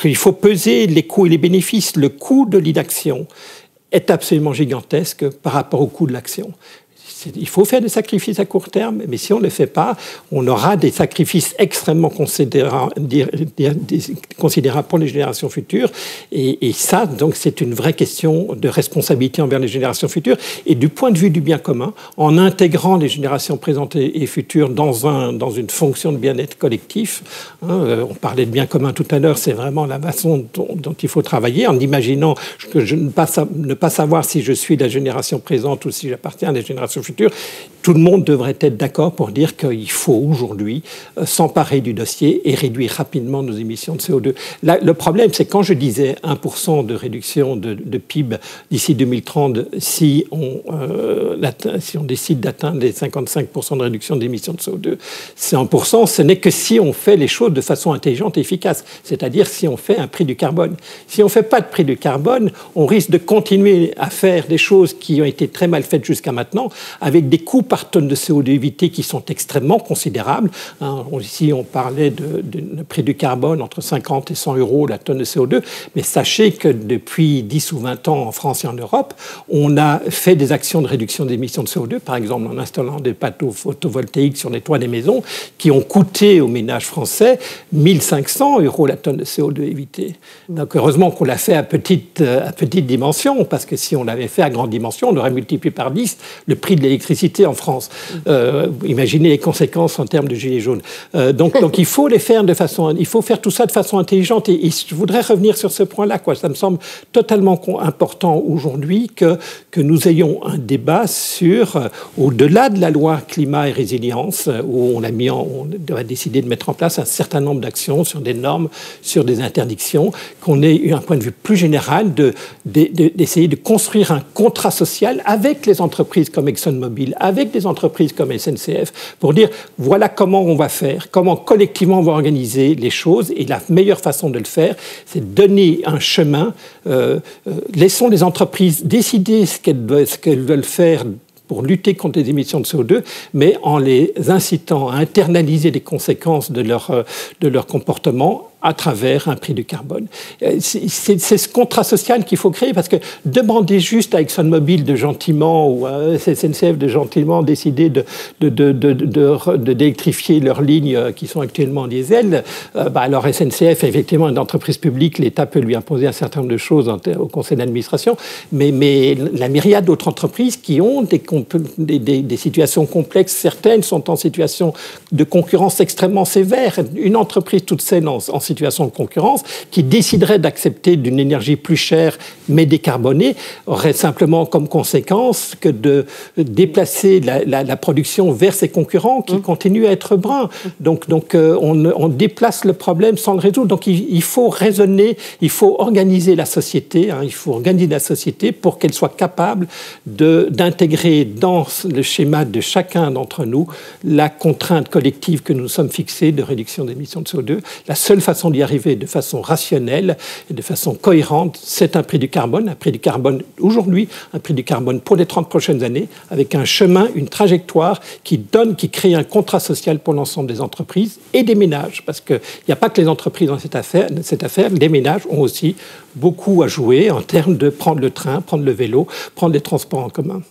Speaker 5: il faut peser les coûts et les bénéfices. Le coût de l'inaction est absolument gigantesque par rapport au coût de l'action. Il faut faire des sacrifices à court terme, mais si on ne le fait pas, on aura des sacrifices extrêmement considérables pour les générations futures. Et ça, donc, c'est une vraie question de responsabilité envers les générations futures. Et du point de vue du bien commun, en intégrant les générations présentes et futures dans une fonction de bien-être collectif, on parlait de bien commun tout à l'heure, c'est vraiment la façon dont il faut travailler, en imaginant que ne pas savoir si je suis de la génération présente ou si j'appartiens à la génération future. Tout le monde devrait être d'accord pour dire qu'il faut aujourd'hui s'emparer du dossier et réduire rapidement nos émissions de CO2. Là, le problème, c'est quand je disais 1% de réduction de PIB d'ici 2030, si on décide d'atteindre les 55% de réduction d'émissions de CO2, c'est 1%, ce n'est que si on fait les choses de façon intelligente et efficace, c'est-à-dire si on fait un prix du carbone. Si on ne fait pas de prix du carbone, on risque de continuer à faire des choses qui ont été très mal faites jusqu'à maintenant, avec des coûts par tonne de CO2 évité qui sont extrêmement considérables. Ici, on parlait de prix du carbone entre 50 et 100 euros la tonne de CO2, mais sachez que depuis 10 ou 20 ans en France et en Europe, on a fait des actions de réduction d'émissions de CO2, par exemple en installant des panneaux photovoltaïques sur les toits des maisons, qui ont coûté aux ménages français 1500 euros la tonne de CO2 évité. Donc heureusement qu'on l'a fait à petite dimension, parce que si on l'avait fait à grande dimension, on aurait multiplié par 10 le prix prix de l'électricité en France. Imaginez les conséquences en termes de gilets jaunes. Donc il faut les faire il faut faire tout ça de façon intelligente. Et je voudrais revenir sur ce point-là, quoi. Ça me semble totalement important aujourd'hui que nous ayons un débat sur, au-delà de la loi climat et résilience, où on a décidé de mettre en place un certain nombre d'actions sur des normes, sur des interdictions, qu'on ait eu un point de vue plus général d'essayer de construire un contrat social avec les entreprises comme ExxonMobil, avec des entreprises comme SNCF, pour dire voilà comment on va faire, comment collectivement on va organiser les choses, et la meilleure façon de le faire, c'est de donner un chemin. Laissons les entreprises décider ce qu'elles veulent faire pour lutter contre les émissions de CO2, mais en les incitant à internaliser les conséquences de leur comportement à travers un prix du carbone. C'est ce contrat social qu'il faut créer, parce que demander juste à ExxonMobil de gentiment ou à SNCF de gentiment décider d'électrifier leurs lignes qui sont actuellement en diesel, alors SNCF est effectivement une entreprise publique, l'État peut lui imposer un certain nombre de choses au conseil d'administration, mais la myriade d'autres entreprises qui ont des situations complexes, certaines sont en situation de concurrence extrêmement sévère. Une entreprise toute saine en situation de concurrence, qui déciderait d'accepter d'une énergie plus chère mais décarbonée, aurait simplement comme conséquence que de déplacer la production vers ses concurrents qui continuent à être bruns. Donc on déplace le problème sans le résoudre. Donc il faut raisonner, il faut organiser la société, il faut organiser la société pour qu'elle soit capable d'intégrer dans le schéma de chacun d'entre nous la contrainte collective que nous sommes fixés de réduction d'émissions de CO2. La seule façon d'y arriver de façon rationnelle et de façon cohérente, c'est un prix du carbone aujourd'hui, un prix du carbone pour les 30 prochaines années, avec un chemin, une trajectoire qui crée un contrat social pour l'ensemble des entreprises et des ménages, parce qu'il n'y a pas que les entreprises dans cette affaire, les ménages ont aussi beaucoup à jouer en termes de prendre le train, prendre le vélo, prendre les transports en commun.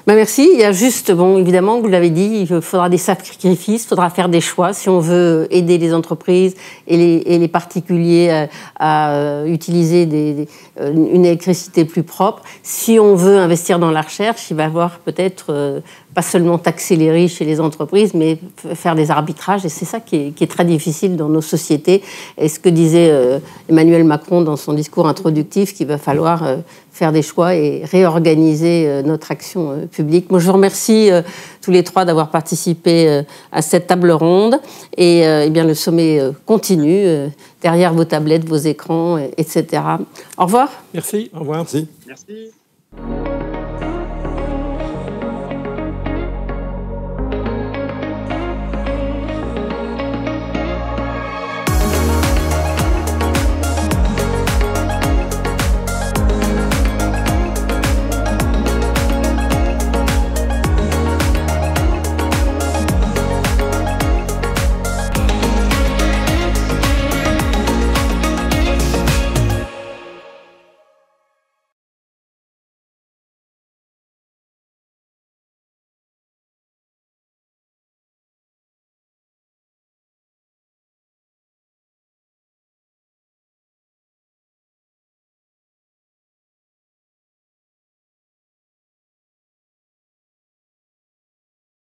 Speaker 1: Merci. Il y a juste, évidemment, vous l'avez dit, il faudra des sacrifices, il faudra faire des choix si on veut aider les entreprises et les particuliers à utiliser une électricité plus propre. Si on veut investir dans la recherche, il va y avoir peut-être pas seulement taxer les riches et les entreprises, mais faire des arbitrages. Et c'est ça qui est très difficile dans nos sociétés. Et ce que disait Emmanuel Macron dans son discours introductif, qu'il va falloir faire des choix et réorganiser notre action publique. Moi, je vous remercie tous les trois d'avoir participé à cette table ronde. Et bien, le sommet continue derrière vos tablettes, vos écrans, etc. Au revoir.
Speaker 5: Merci. Au revoir.
Speaker 3: Merci.
Speaker 4: Merci.